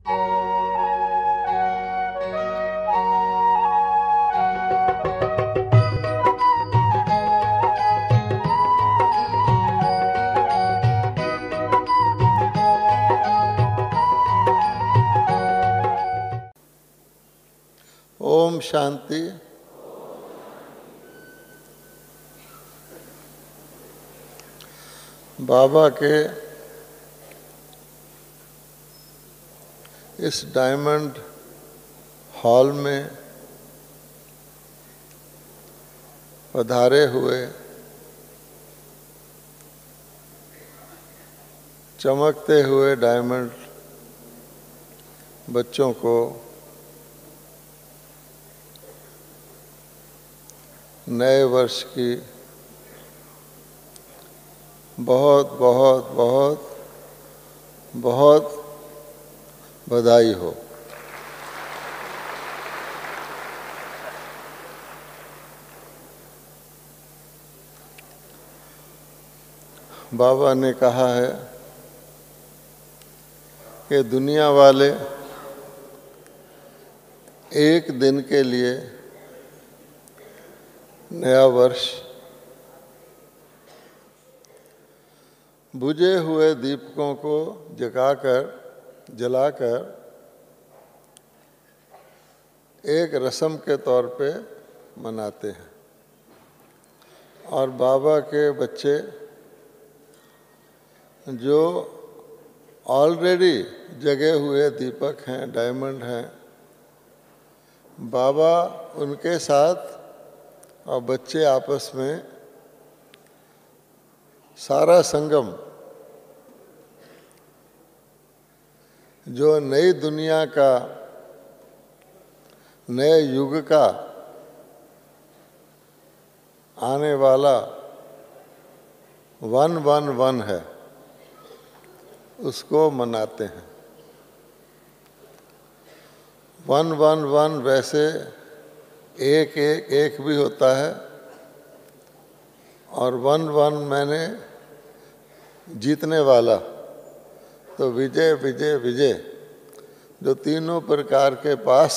ओम शांति। बाबा के इस diamond hall में पधारे हुए चमकते हुए डायमंड बच्चों को नए वर्ष की बहुत बहुत बहुत बहुत बधाई हो। बाबा ने कहा है कि दुनिया वाले एक दिन के लिए नया वर्ष बुझे हुए दीपकों को जलाकर एक रस्म के तौर पे मनाते हैं। और बाबा के बच्चे जो ऑलरेडी जगे हुए दीपक हैं, डायमंड हैं, बाबा उनके साथ और बच्चे आपस में सारा संगम जो नई दुनिया का, नए युग का आने वाला 111 है, उसको मनाते हैं। 111 वैसे एक एक एक भी होता है, और 1-1 मैंने जीतने वाला, तो विजय विजय विजय, जो तीनों प्रकार के पास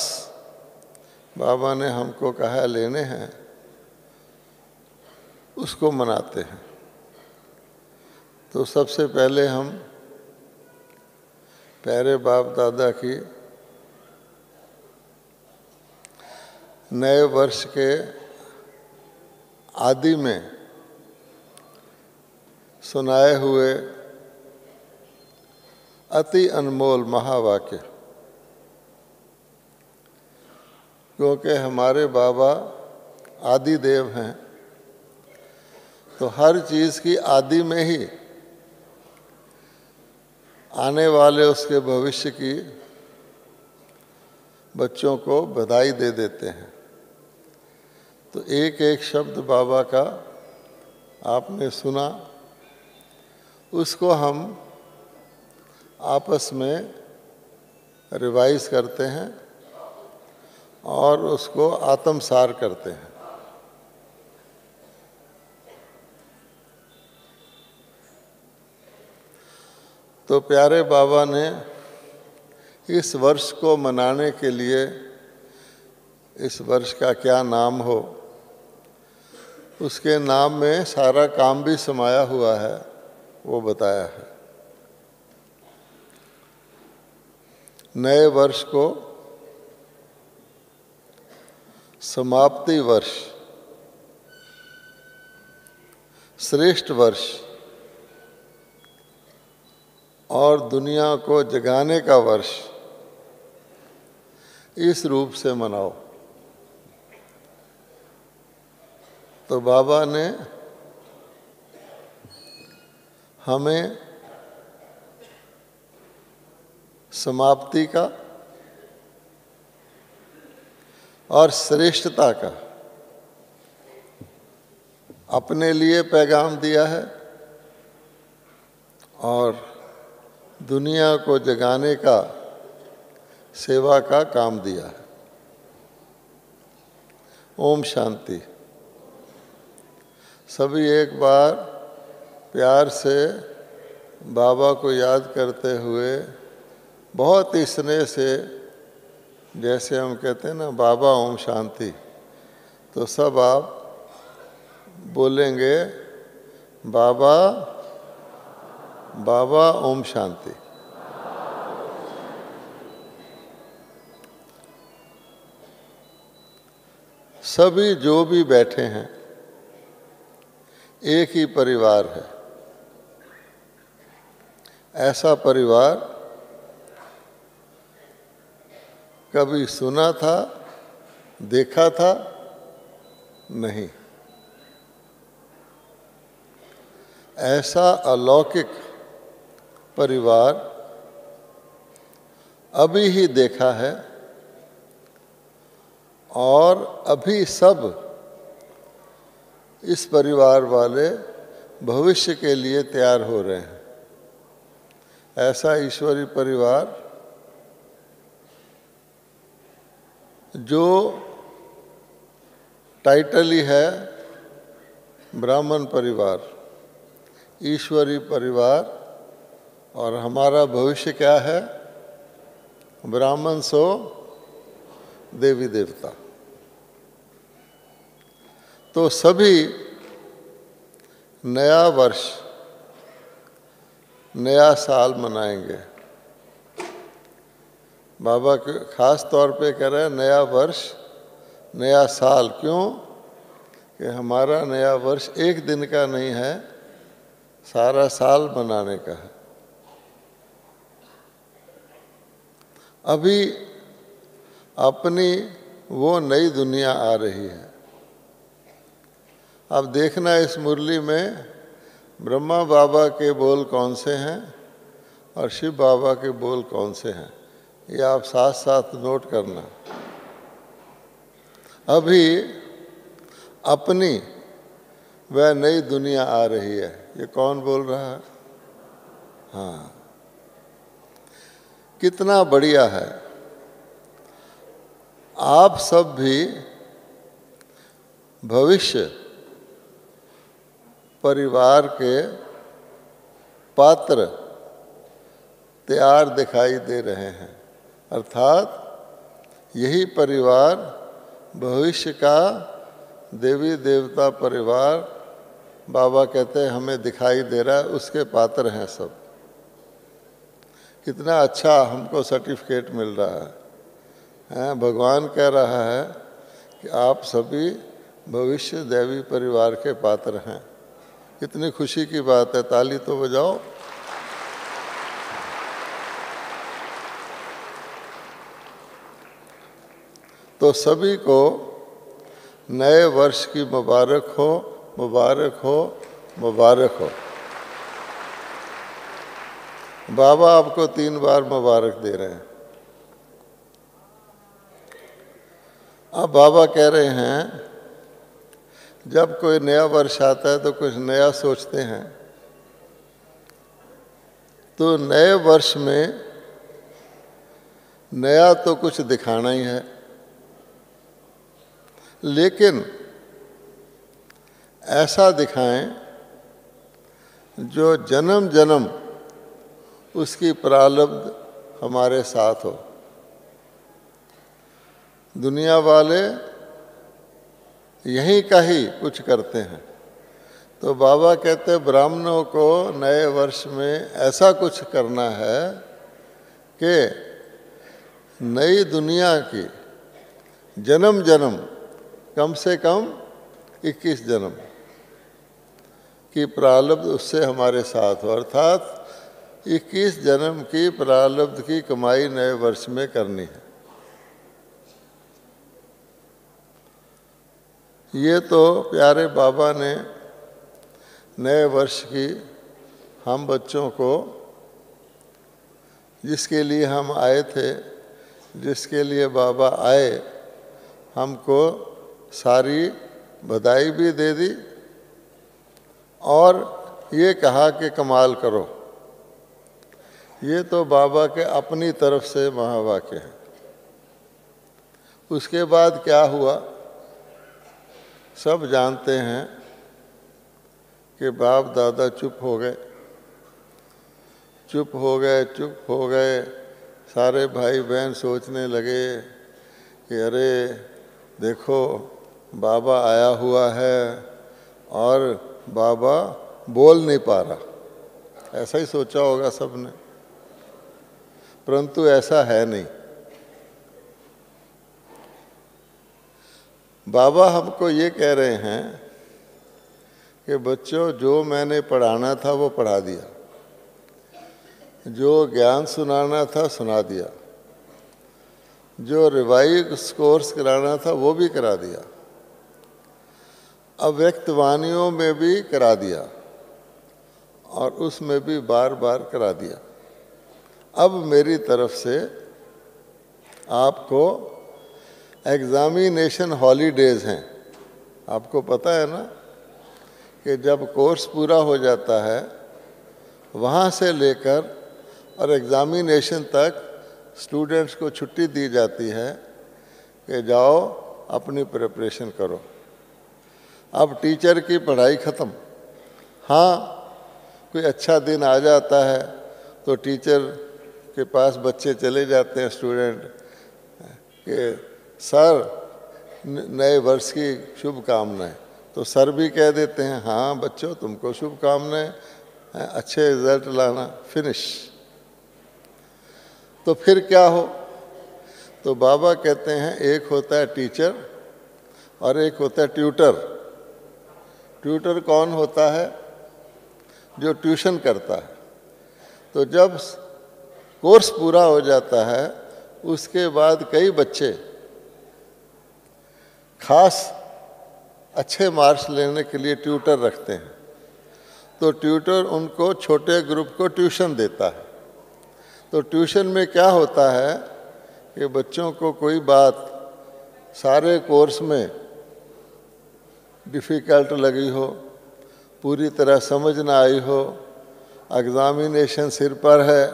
बाबा ने हमको कहा लेने हैं, उसको मनाते हैं। तो सबसे पहले हम प्यारे बाप दादा की नए वर्ष के आदि में सुनाए हुए अति अनमोल महावाक्य, क्योंकि हमारे बाबा आदि देव हैं, तो हर चीज़ की आदि में ही आने वाले उसके भविष्य की बच्चों को बधाई दे देते हैं। तो एक एक शब्द बाबा का आपने सुना, उसको हम आपस में रिवाइज करते हैं और उसको आत्मसार करते हैं। तो प्यारे बाबा ने इस वर्ष को मनाने के लिए, इस वर्ष का क्या नाम हो, उसके नाम में सारा काम भी समाया हुआ है, वो बताया है। नए वर्ष को समाप्ति वर्ष, श्रेष्ठ वर्ष और दुनिया को जगाने का वर्ष, इस रूप से मनाओ। तो बाबा ने हमें समाप्ति का और श्रेष्ठता का अपने लिए पैगाम दिया है और दुनिया को जगाने का, सेवा का काम दिया है। ओम शांति। सभी एक बार प्यार से बाबा को याद करते हुए बहुत ही स्नेह से, जैसे हम कहते हैं ना बाबा ओम शांति, तो सब आप बोलेंगे बाबा बाबा ओम शांति। सभी जो भी बैठे हैं एक ही परिवार है। ऐसा परिवार कभी सुना था, देखा था नहीं। ऐसा अलौकिक परिवार अभी ही देखा है और अभी सब इस परिवार वाले भविष्य के लिए तैयार हो रहे हैं। ऐसा ईश्वरीय परिवार जो टाइटल ही है ब्राह्मण परिवार, ईश्वरीय परिवार, और हमारा भविष्य क्या है? ब्राह्मण सो देवी देवता। तो सभी नया वर्ष, नया साल मनाएंगे। बाबा के खास तौर पे कह रहे हैं नया वर्ष नया साल। क्यों? कि हमारा नया वर्ष एक दिन का नहीं है, सारा साल मनाने का है। अभी अपनी वो नई दुनिया आ रही है। अब देखना इस मुरली में ब्रह्मा बाबा के बोल कौन से हैं और शिव बाबा के बोल कौन से हैं, ये आप साथ साथ नोट करना। अभी अपनी वह नई दुनिया आ रही है। ये कौन बोल रहा है? हाँ, कितना बढ़िया है। आप सब भी भविष्य परिवार के पात्र तैयार दिखाई दे रहे हैं। अर्थात यही परिवार भविष्य का देवी देवता परिवार, बाबा कहते हैं हमें दिखाई दे रहा है, उसके पात्र हैं सब। कितना अच्छा हमको सर्टिफिकेट मिल रहा है। भगवान कह रहा है कि आप सभी भविष्य देवी परिवार के पात्र हैं। कितनी खुशी की बात है। ताली तो बजाओ। तो सभी को नए वर्ष की मुबारक हो, मुबारक हो, मुबारक हो। बाबा आपको 3 बार मुबारक दे रहे हैं। अब बाबा कह रहे हैं जब कोई नया वर्ष आता है तो कुछ नया सोचते हैं। तो नए वर्ष में नया तो कुछ दिखाना ही है, लेकिन ऐसा दिखाएं जो जन्म जन्म उसकी प्रारब्ध हमारे साथ हो। दुनिया वाले यहीं का ही कुछ करते हैं। तो बाबा कहते हैं ब्राह्मणों को नए वर्ष में ऐसा कुछ करना है कि नई दुनिया की जन्म जन्म, कम से कम 21 जन्म की प्रारब्ध उससे हमारे साथ हो। अर्थात 21 जन्म की प्रारब्ध की कमाई नए वर्ष में करनी है। ये तो प्यारे बाबा ने नए वर्ष की हम बच्चों को, जिसके लिए हम आए थे, जिसके लिए बाबा आए, हमको सारी बधाई भी दे दी और ये कहा कि कमाल करो। ये तो बाबा के अपनी तरफ से महावाक्य है। उसके बाद क्या हुआ सब जानते हैं कि बाप दादा चुप हो गए, चुप हो गए, चुप हो गए। सारे भाई बहन सोचने लगे कि अरे देखो बाबा आया हुआ है और बाबा बोल नहीं पा रहा। ऐसा ही सोचा होगा सबने, परंतु ऐसा है नहीं। बाबा हमको ये कह रहे हैं कि बच्चों, जो मैंने पढ़ाना था वो पढ़ा दिया, जो ज्ञान सुनाना था सुना दिया, जो रिवाइज कोर्स कराना था वो भी करा दिया, अव्यक्त वाणियों में भी करा दिया और उसमें भी बार बार करा दिया। अब मेरी तरफ से आपको एग्जामिनेशन हॉलीडेज हैं। आपको पता है ना कि जब कोर्स पूरा हो जाता है वहाँ से लेकर और एग्जामिनेशन तक स्टूडेंट्स को छुट्टी दी जाती है कि जाओ अपनी प्रिपरेशन करो। अब टीचर की पढ़ाई ख़त्म। हाँ, कोई अच्छा दिन आ जाता है तो टीचर के पास बच्चे चले जाते हैं, स्टूडेंट, कि सर नए वर्ष की शुभकामनाएं। तो सर भी कह देते हैं हाँ बच्चों तुमको शुभकामनाएं, अच्छे रिजल्ट लाना, फिनिश। तो फिर क्या हो? तो बाबा कहते हैं एक होता है टीचर और एक होता है ट्यूटर। ट्यूटर कौन होता है? जो ट्यूशन करता है। तो जब कोर्स पूरा हो जाता है उसके बाद कई बच्चे खास अच्छे मार्क्स लेने के लिए ट्यूटर रखते हैं। तो ट्यूटर उनको छोटे ग्रुप को ट्यूशन देता है। तो ट्यूशन में क्या होता है कि बच्चों को कोई बात सारे कोर्स में डिफ़िकल्ट लगी हो, पूरी तरह समझ ना आई हो, एग्ज़ामिनेशन सिर पर है,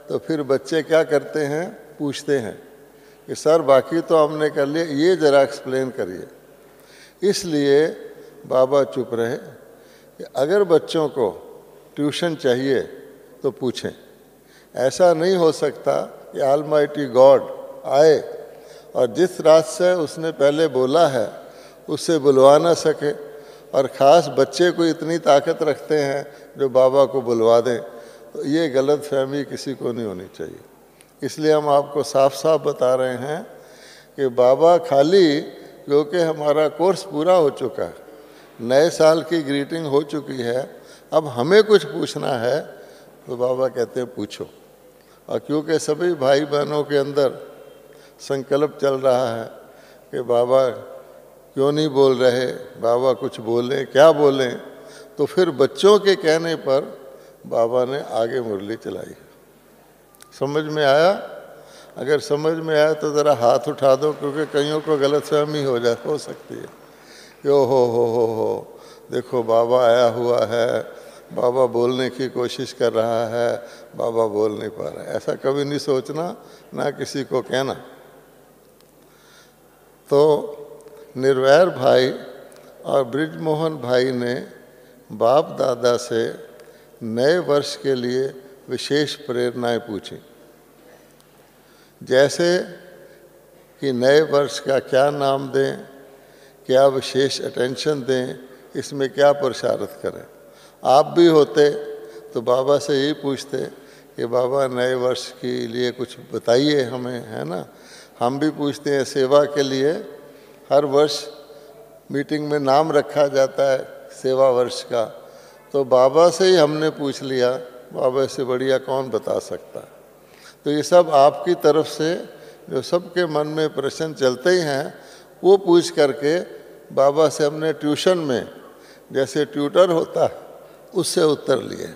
तो फिर बच्चे क्या करते हैं, पूछते हैं कि सर बाकी तो हमने कर लिया, ये ज़रा एक्सप्लेन करिए। इसलिए बाबा चुप रहे कि अगर बच्चों को ट्यूशन चाहिए तो पूछें। ऐसा नहीं हो सकता कि ऑलमाइटी गॉड आए और जिस रात से उसने पहले बोला है उससे बुलवा ना सके, और ख़ास बच्चे को इतनी ताकत रखते हैं जो बाबा को बुलवा दें। तो ये गलत फहमी किसी को नहीं होनी चाहिए। इसलिए हम आपको साफ साफ बता रहे हैं कि बाबा खाली, क्योंकि हमारा कोर्स पूरा हो चुका है, नए साल की ग्रीटिंग हो चुकी है, अब हमें कुछ पूछना है तो बाबा कहते हैं पूछो। और क्योंकि सभी भाई बहनों के अंदर संकल्प चल रहा है कि बाबा क्यों नहीं बोल रहे, बाबा कुछ बोलें, क्या बोलें, तो फिर बच्चों के कहने पर बाबा ने आगे मुरली चलाई। समझ में आया? अगर समझ में आया तो ज़रा हाथ उठा दो, क्योंकि कईयों को गलतफहमी हो सकती है कि ओ हो देखो बाबा आया हुआ है, बाबा बोलने की कोशिश कर रहा है, बाबा बोल नहीं पा रहा है। ऐसा कभी नहीं सोचना, ना किसी को कहना। तो निर्वैर भाई और ब्रिजमोहन भाई ने बाप दादा से नए वर्ष के लिए विशेष प्रेरणाएं पूछी, जैसे कि नए वर्ष का क्या नाम दें, क्या विशेष अटेंशन दें, इसमें क्या पुरुषार्थ करें। आप भी होते तो बाबा से यही पूछते कि बाबा नए वर्ष के लिए कुछ बताइए हमें, है ना। हम भी पूछते हैं सेवा के लिए, हर वर्ष मीटिंग में नाम रखा जाता है सेवा वर्ष का, तो बाबा से ही हमने पूछ लिया, बाबा से बढ़िया कौन बता सकता है। तो ये सब आपकी तरफ से जो सबके मन में प्रश्न चलते ही हैं, वो पूछ करके बाबा से हमने ट्यूशन में जैसे ट्यूटर होता है उससे उत्तर लिए।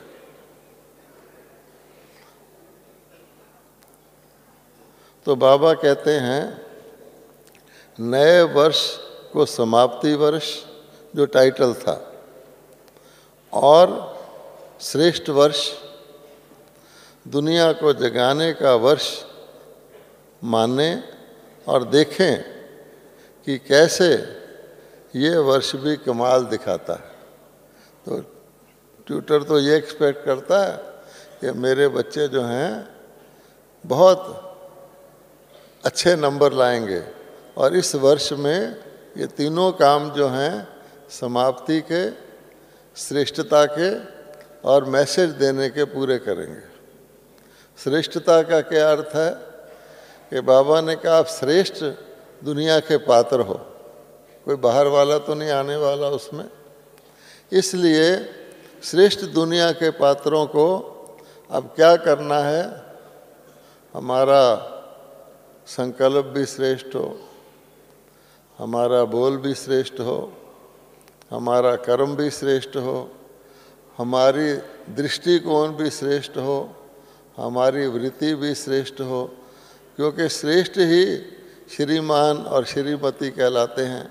तो बाबा कहते हैं नए वर्ष को समाप्ति वर्ष जो टाइटल था, और श्रेष्ठ वर्ष दुनिया को जगाने का वर्ष माने और देखें कि कैसे ये वर्ष भी कमाल दिखाता है। तो ट्यूटर तो ये एक्सपेक्ट करता है कि मेरे बच्चे जो हैं बहुत अच्छे नंबर लाएंगे। और इस वर्ष में ये तीनों काम जो हैं समाप्ति के, श्रेष्ठता के और मैसेज देने के पूरे करेंगे। श्रेष्ठता का क्या अर्थ है कि बाबा ने कहा आप श्रेष्ठ दुनिया के पात्र हो, कोई बाहर वाला तो नहीं आने वाला उसमें। इसलिए श्रेष्ठ दुनिया के पात्रों को अब क्या करना है, हमारा संकल्प भी श्रेष्ठ हो, हमारा बोल भी श्रेष्ठ हो, हमारा कर्म भी श्रेष्ठ हो, हमारी दृष्टिकोण भी श्रेष्ठ हो, हमारी वृत्ति भी श्रेष्ठ हो, क्योंकि श्रेष्ठ ही श्रीमान और श्रीमती कहलाते हैं।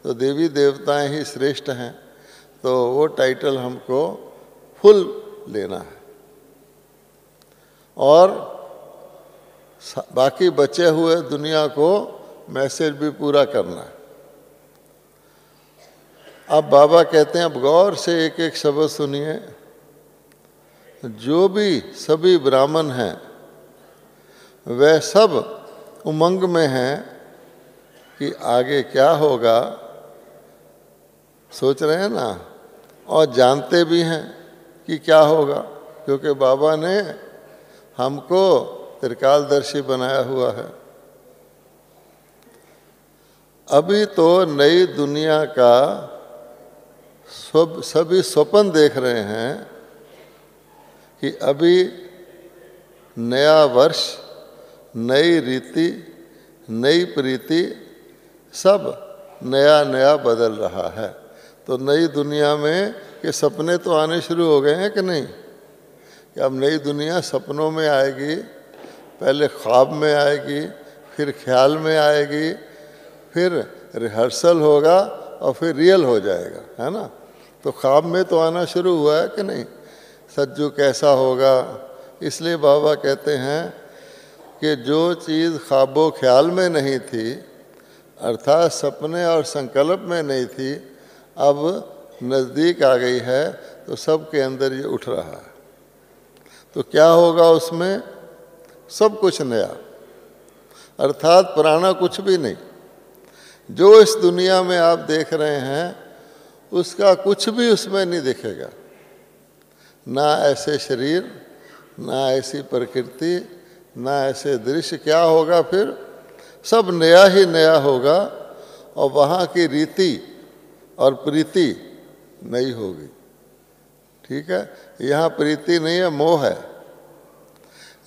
तो देवी देवताएं ही श्रेष्ठ हैं, तो वो टाइटल हमको फुल लेना है और बाकी बचे हुए दुनिया को मैसेज भी पूरा करना है। अब बाबा कहते हैं, अब गौर से एक एक शब्द सुनिए। जो भी सभी ब्राह्मण हैं वह सब उमंग में हैं कि आगे क्या होगा, सोच रहे हैं ना, और जानते भी हैं कि क्या होगा, क्योंकि बाबा ने हमको त्रिकालदर्शी बनाया हुआ है। अभी तो नई दुनिया का सभी स्वप्न देख रहे हैं कि अभी नया वर्ष, नई रीति, नई प्रीति, सब नया नया बदल रहा है। तो नई दुनिया में के सपने तो आने शुरू हो गए हैं कि नहीं, कि अब नई दुनिया सपनों में आएगी, पहले ख्वाब में आएगी, फिर ख्याल में आएगी, फिर रिहर्सल होगा और फिर रियल हो जाएगा, है ना। तो ख्वाब में तो आना शुरू हुआ है कि नहीं, सज्जू कैसा होगा। इसलिए बाबा कहते हैं कि जो चीज़ ख्वाबो ख्याल में नहीं थी, अर्थात सपने और संकल्प में नहीं थी, अब नज़दीक आ गई है, तो सबके अंदर ये उठ रहा है। तो क्या होगा उसमें, सब कुछ नया, अर्थात पुराना कुछ भी नहीं। जो इस दुनिया में आप देख रहे हैं उसका कुछ भी उसमें नहीं दिखेगा, ना ऐसे शरीर, ना ऐसी प्रकृति, ना ऐसे दृश्य। क्या होगा फिर, सब नया ही नया होगा और वहाँ की रीति और प्रीति नई होगी। ठीक है, यहाँ प्रीति नहीं है, मोह है।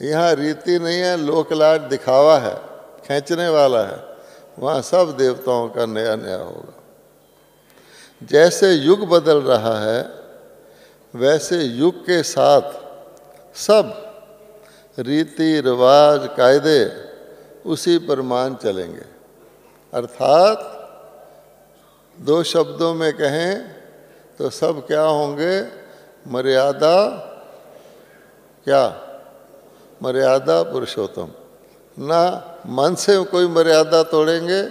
यहाँ रीति नहीं है, लोकलाट दिखावा है, खींचने वाला है। वहाँ सब देवताओं का नया नया होगा। जैसे युग बदल रहा है वैसे युग के साथ सब रीति रिवाज कायदे उसी पर मान चलेंगे। अर्थात दो शब्दों में कहें तो सब क्या होंगे, मर्यादा, क्या, मर्यादा पुरुषोत्तम। ना मन से कोई मर्यादा तोड़ेंगे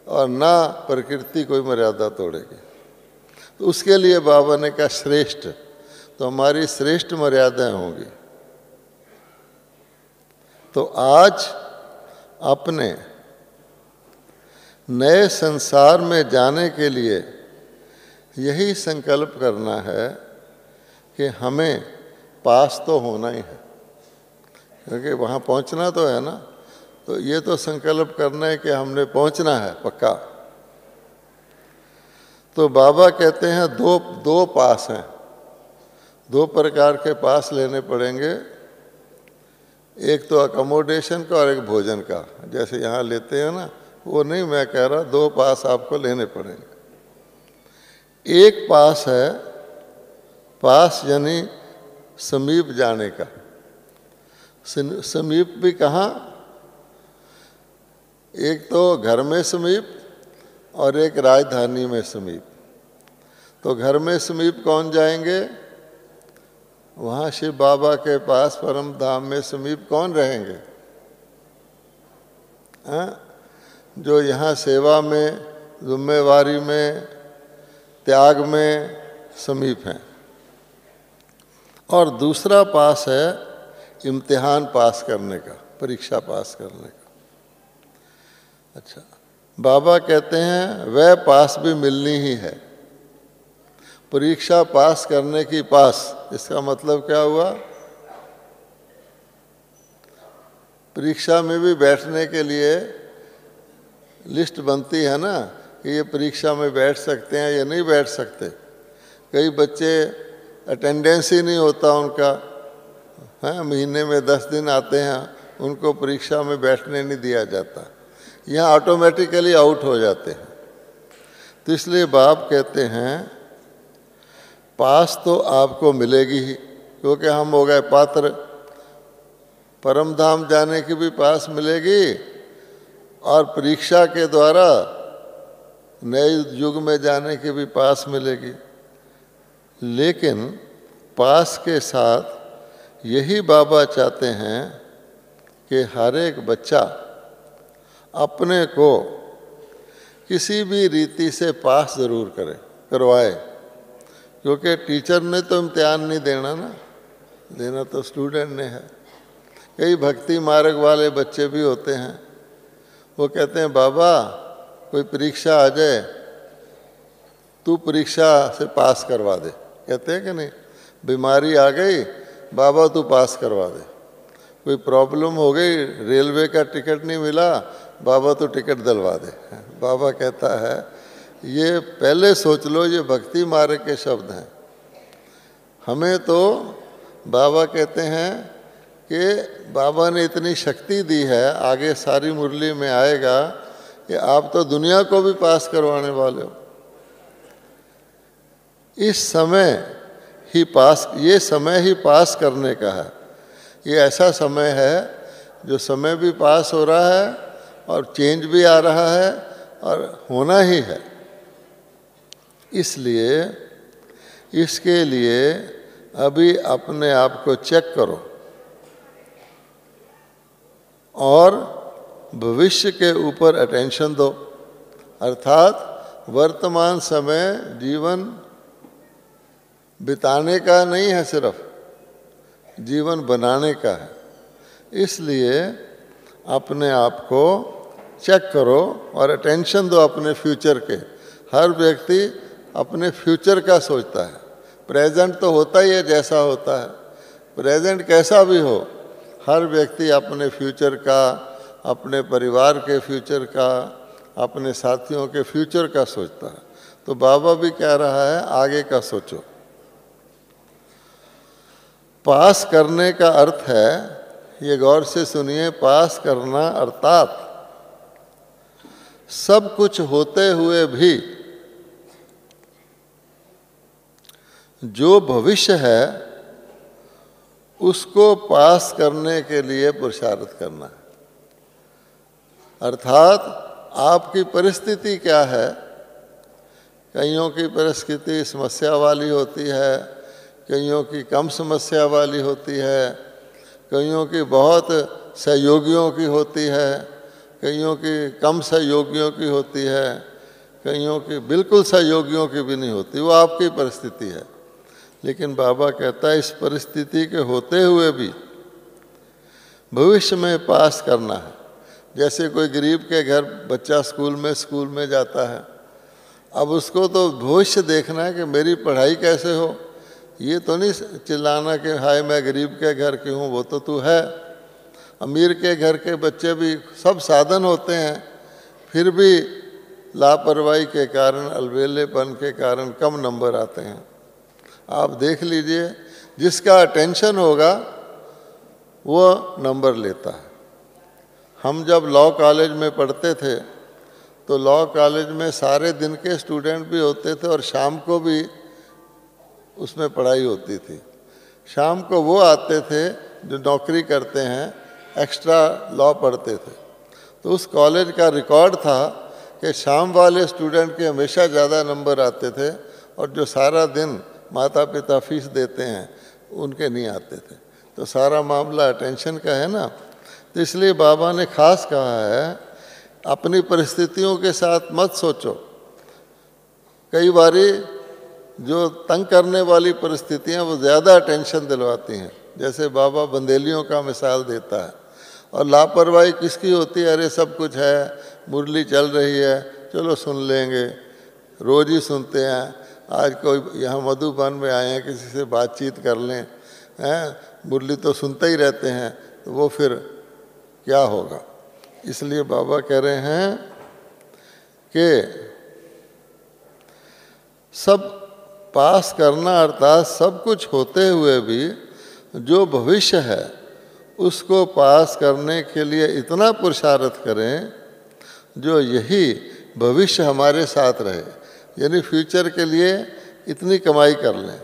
और ना प्रकृति कोई मर्यादा तोड़ेगी। तो उसके लिए बाबा ने कहा श्रेष्ठ, तो हमारी श्रेष्ठ मर्यादाएं होंगी। तो आज अपने नए संसार में जाने के लिए यही संकल्प करना है कि हमें पास तो होना ही है, क्योंकि वहाँ पहुँचना तो है ना। तो ये तो संकल्प करना है कि हमने पहुँचना है पक्का। तो बाबा कहते हैं दो पास हैं, दो प्रकार के पास लेने पड़ेंगे। एक तो अकोमोडेशन का और एक भोजन का, जैसे यहाँ लेते हैं ना, वो नहीं, मैं कह रहा दो पास आपको लेने पड़ेंगे। एक पास है, पास यानी समीप जाने का। समीप भी कहाँ, एक तो घर में समीप और एक राजधानी में समीप। तो घर में समीप कौन जाएंगे, वहाँ शिव बाबा के पास परम धाम में समीप कौन रहेंगे, जो यहाँ सेवा में, जिम्मेवारी में, त्याग में समीप हैं। और दूसरा पास है इम्तिहान पास करने का, परीक्षा पास करने का। अच्छा, बाबा कहते हैं वह पास भी मिलनी ही है। परीक्षा पास करने की पास, इसका मतलब क्या हुआ? परीक्षा में भी बैठने के लिए लिस्ट बनती है ना कि ये परीक्षा में बैठ सकते हैं या नहीं बैठ सकते। कई बच्चे अटेंडेंस ही नहीं होता उनका, हैं, महीने में 10 दिन आते हैं, उनको परीक्षा में बैठने नहीं दिया जाता, यहाँ ऑटोमेटिकली आउट हो जाते हैं। तो इसलिए बाप कहते हैं पास तो आपको मिलेगी ही, क्योंकि हम हो गए पात्र। परम धाम जाने की भी पास मिलेगी और परीक्षा के द्वारा नए युग में जाने की भी पास मिलेगी। लेकिन पास के साथ यही बाबा चाहते हैं कि हर एक बच्चा अपने को किसी भी रीति से पास ज़रूर करवाए, क्योंकि टीचर ने तो इम्तिहान नहीं देना ना, देना तो स्टूडेंट ने है। कई भक्ति मार्ग वाले बच्चे भी होते हैं, वो कहते हैं बाबा कोई परीक्षा आ जाए, तू परीक्षा से पास करवा दे। कहते हैं कि नहीं, बीमारी आ गई, बाबा तू पास करवा दे। कोई प्रॉब्लम हो गई, रेलवे का टिकट नहीं मिला, बाबा तू टिकट दिलवा दे। बाबा कहता है ये पहले सोच लो, ये भक्ति मार्ग के शब्द हैं। हमें तो बाबा कहते हैं कि बाबा ने इतनी शक्ति दी है, आगे सारी मुरली में आएगा कि आप तो दुनिया को भी पास करवाने वाले हो। इस समय ही पास, ये समय ही पास करने का है। ये ऐसा समय है जो समय भी पास हो रहा है और चेंज भी आ रहा है और होना ही है। इसलिए इसके लिए अभी अपने आप को चेक करो और भविष्य के ऊपर अटेंशन दो। अर्थात वर्तमान समय जीवन बिताने का नहीं है, सिर्फ जीवन बनाने का है। इसलिए अपने आप को चेक करो और अटेंशन दो अपने फ्यूचर के। हर व्यक्ति अपने फ्यूचर का सोचता है, प्रेजेंट तो होता ही है जैसा होता है, प्रेजेंट कैसा भी हो, हर व्यक्ति अपने फ्यूचर का, अपने परिवार के फ्यूचर का, अपने साथियों के फ्यूचर का सोचता है। तो बाबा भी कह रहा है आगे का सोचो। पास करने का अर्थ है, ये गौर से सुनिए, पास करना अर्थात सब कुछ होते हुए भी जो भविष्य है उसको पास करने के लिए पुरुषार्थ करना है। अर्थात आपकी परिस्थिति क्या है। कईयों की परिस्थिति समस्या वाली होती है, कईयों की कम समस्या वाली होती है, कईयों की बहुत सहयोगियों की होती है, कईयों की कम सहयोगियों की होती है, कईयों की बिल्कुल सहयोगियों की भी नहीं होती। वो आपकी परिस्थिति है। लेकिन बाबा कहता है इस परिस्थिति के होते हुए भी भविष्य में पास करना है। जैसे कोई गरीब के घर बच्चा स्कूल में जाता है, अब उसको तो भविष्य देखना है कि मेरी पढ़ाई कैसे हो। ये तो नहीं चिल्लाना कि हाय मैं गरीब के घर की हूँ, वो तो तू है। अमीर के घर के बच्चे भी सब साधन होते हैं, फिर भी लापरवाही के कारण, अलबेलेपन के कारण कम नंबर आते हैं। आप देख लीजिए, जिसका अटेंशन होगा वो नंबर लेता है। हम जब लॉ कॉलेज में पढ़ते थे तो लॉ कॉलेज में सारे दिन के स्टूडेंट भी होते थे और शाम को भी उसमें पढ़ाई होती थी। शाम को वो आते थे जो नौकरी करते हैं, एक्स्ट्रा लॉ पढ़ते थे। तो उस कॉलेज का रिकॉर्ड था कि शाम वाले स्टूडेंट के हमेशा ज़्यादा नंबर आते थे और जो सारा दिन माता पिता फीस देते हैं उनके नहीं आते थे। तो सारा मामला अटेंशन का है ना। तो इसलिए बाबा ने खास कहा है अपनी परिस्थितियों के साथ मत सोचो। कई बारी जो तंग करने वाली परिस्थितियां वो ज़्यादा अटेंशन दिलवाती हैं। जैसे बाबा बंदेलियों का मिसाल देता है, और लापरवाही किसकी होती है? अरे सब कुछ है, मुरली चल रही है, चलो सुन लेंगे, रोज़ ही सुनते हैं, आज कोई यहाँ मधुबन में आए हैं, किसी से बातचीत कर लें, हैं, मुरली तो सुनते ही रहते हैं, तो वो फिर क्या होगा? इसलिए बाबा कह रहे हैं कि सब पास करना अर्थात सब कुछ होते हुए भी जो भविष्य है उसको पास करने के लिए इतना पुरुषार्थ करें जो यही भविष्य हमारे साथ रहे, यानी फ्यूचर के लिए इतनी कमाई कर लें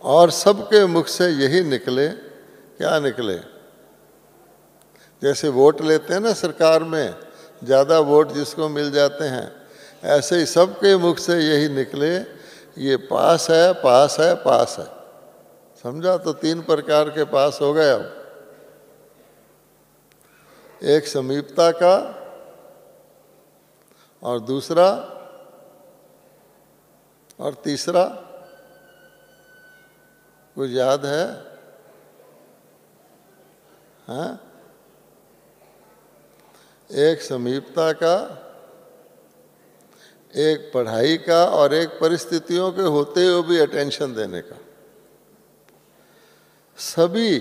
और सबके मुख से यही निकले। क्या निकले? जैसे वोट लेते हैं ना सरकार में, ज़्यादा वोट जिसको मिल जाते हैं, ऐसे ही सबके मुख से यही निकले, ये पास है, पास है, पास है। समझा? तो 3 प्रकार के पास हो गए। अब एक समीपता का, और दूसरा और तीसरा कुछ याद है? हाँ, एक समीपता का, एक पढ़ाई का, और एक परिस्थितियों के होते हुए भी अटेंशन देने का। सभी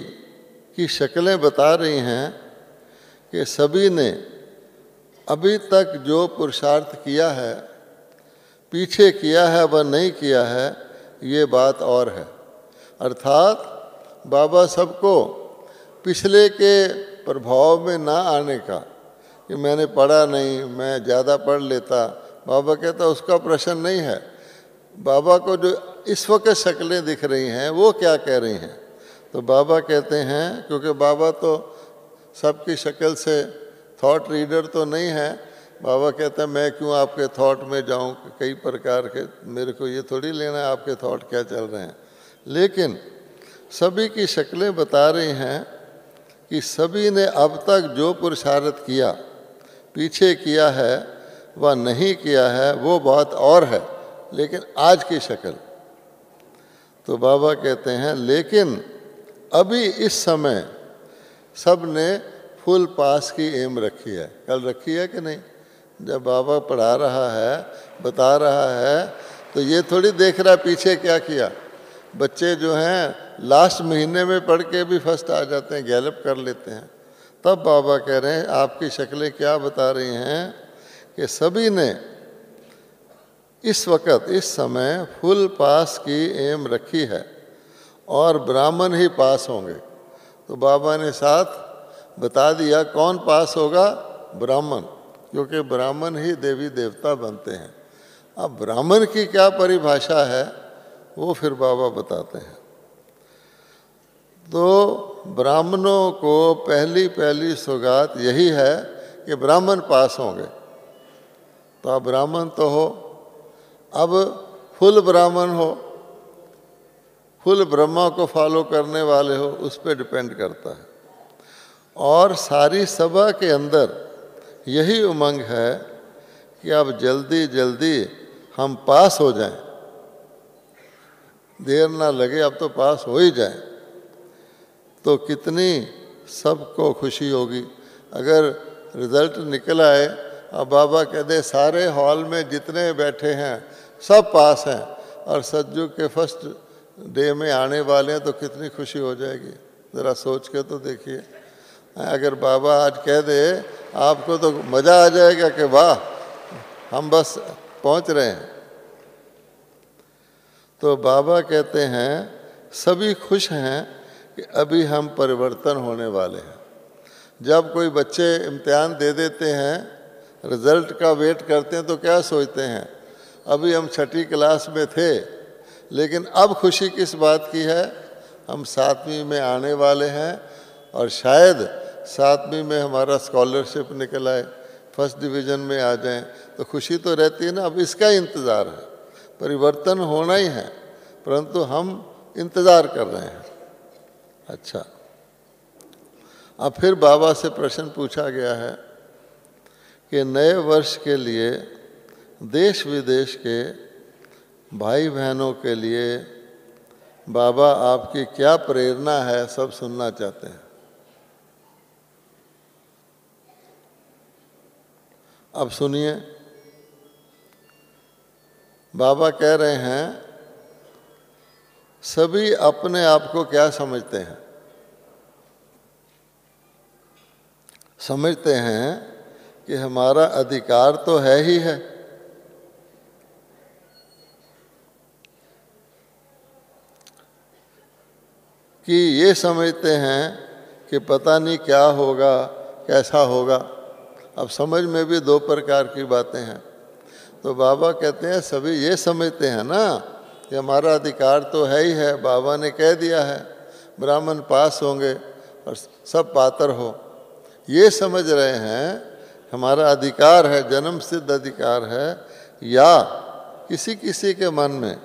की शक्लें बता रही हैं कि सभी ने अभी तक जो पुरुषार्थ किया है, पीछे किया है व नहीं किया है, ये बात और है। अर्थात बाबा सबको पिछले के प्रभाव में ना आने का, कि मैंने पढ़ा नहीं, मैं ज़्यादा पढ़ लेता, बाबा कहता उसका प्रश्न नहीं है। बाबा को जो इस वक्त शक्लें दिख रही हैं वो क्या कह रही हैं? तो बाबा कहते हैं, क्योंकि बाबा तो सबकी शक्ल से थॉट रीडर तो नहीं है, बाबा कहते हैं मैं क्यों आपके थॉट में जाऊं, कई प्रकार के, मेरे को ये थोड़ी लेना है आपके थॉट क्या चल रहे हैं। लेकिन सभी की शक्लें बता रही हैं कि सभी ने अब तक जो पुरुषार्थ किया, पीछे किया है व नहीं किया है, वो बात और है, लेकिन आज की शक्ल। तो बाबा कहते हैं लेकिन अभी इस समय सब ने फुल पास की एम रखी है। कल रखी है कि नहीं? जब बाबा पढ़ा रहा है, बता रहा है, तो ये थोड़ी देख रहा पीछे क्या किया। बच्चे जो हैं लास्ट महीने में पढ़ के भी फर्स्ट आ जाते हैं, गैलप कर लेते हैं। तब बाबा कह रहे हैं आपकी शक्लें क्या बता रही हैं कि सभी ने इस वक्त, इस समय फुल पास की एम रखी है और ब्राह्मण ही पास होंगे। तो बाबा ने साथ बता दिया कौन पास होगा? ब्राह्मण, क्योंकि ब्राह्मण ही देवी देवता बनते हैं। अब ब्राह्मण की क्या परिभाषा है वो फिर बाबा बताते हैं। तो ब्राह्मणों को पहली सौगात यही है कि ब्राह्मण पास होंगे। तो आप ब्राह्मण तो हो, अब फुल ब्राह्मण हो, फुल ब्रह्मा को फॉलो करने वाले हो, उस पर डिपेंड करता है। और सारी सभा के अंदर यही उमंग है कि अब जल्दी जल्दी हम पास हो जाएं, देर ना लगे, अब तो पास हो ही जाएं। तो कितनी सबको खुशी होगी अगर रिज़ल्ट निकल आए और बाबा कह दे सारे हॉल में जितने बैठे हैं सब पास हैं और सतयुग के फर्स्ट डे में आने वाले हैं, तो कितनी खुशी हो जाएगी। ज़रा सोच के तो देखिए। अगर बाबा आज कह दे आपको, तो मज़ा आ जाएगा कि वाह हम बस पहुंच रहे हैं। तो बाबा कहते हैं सभी खुश हैं कि अभी हम परिवर्तन होने वाले हैं। जब कोई बच्चे इम्तिहान दे देते हैं, रिज़ल्ट का वेट करते हैं, तो क्या सोचते हैं अभी हम 6ठी क्लास में थे, लेकिन अब खुशी किस बात की है? हम 7वीं में आने वाले हैं और शायद 7वीं में हमारा स्कॉलरशिप निकल आए, फर्स्ट डिवीज़न में आ जाएं, तो खुशी तो रहती है ना। अब इसका इंतज़ार है, परिवर्तन होना ही है, परंतु हम इंतज़ार कर रहे हैं। अच्छा, अब फिर बाबा से प्रश्न पूछा गया है कि नए वर्ष के लिए देश विदेश के भाई बहनों के लिए बाबा आपकी क्या प्रेरणा है, सब सुनना चाहते हैं। अब सुनिए, बाबा कह रहे हैं सभी अपने आप को क्या समझते हैं? समझते हैं कि हमारा अधिकार तो है ही है, कि ये समझते हैं कि पता नहीं क्या होगा, कैसा होगा। अब समझ में भी दो प्रकार की बातें हैं। तो बाबा कहते हैं सभी ये समझते हैं ना कि हमारा अधिकार तो है ही है, बाबा ने कह दिया है ब्राह्मण पास होंगे और सब पात्र हो, ये समझ रहे हैं हमारा अधिकार है, जन्म सिद्ध अधिकार है। या किसी किसी के मन में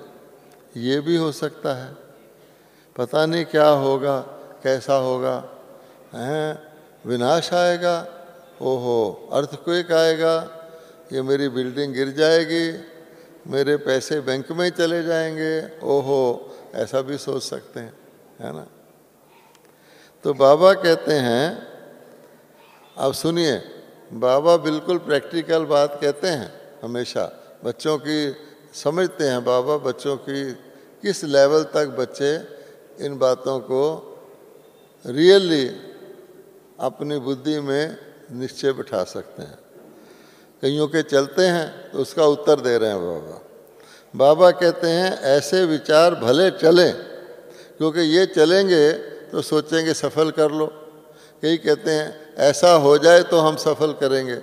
ये भी हो सकता है पता नहीं क्या होगा, कैसा होगा, हैं, विनाश आएगा, ओहो अर्थक्वेक आएगा, ये मेरी बिल्डिंग गिर जाएगी, मेरे पैसे बैंक में चले जाएंगे, ओहो ऐसा भी सोच सकते हैं, है ना। तो बाबा कहते हैं, अब सुनिए, बाबा बिल्कुल प्रैक्टिकल बात कहते हैं हमेशा। बच्चों की समझते हैं बाबा, बच्चों की किस लेवल तक बच्चे इन बातों को रियली अपनी बुद्धि में निश्चय बिठा सकते हैं। कईयों के चलते हैं तो उसका उत्तर दे रहे हैं बाबा। बाबा कहते हैं ऐसे विचार भले चलें, क्योंकि ये चलेंगे तो सोचेंगे सफल कर लो। कई कहते हैं ऐसा हो जाए तो हम सफल करेंगे।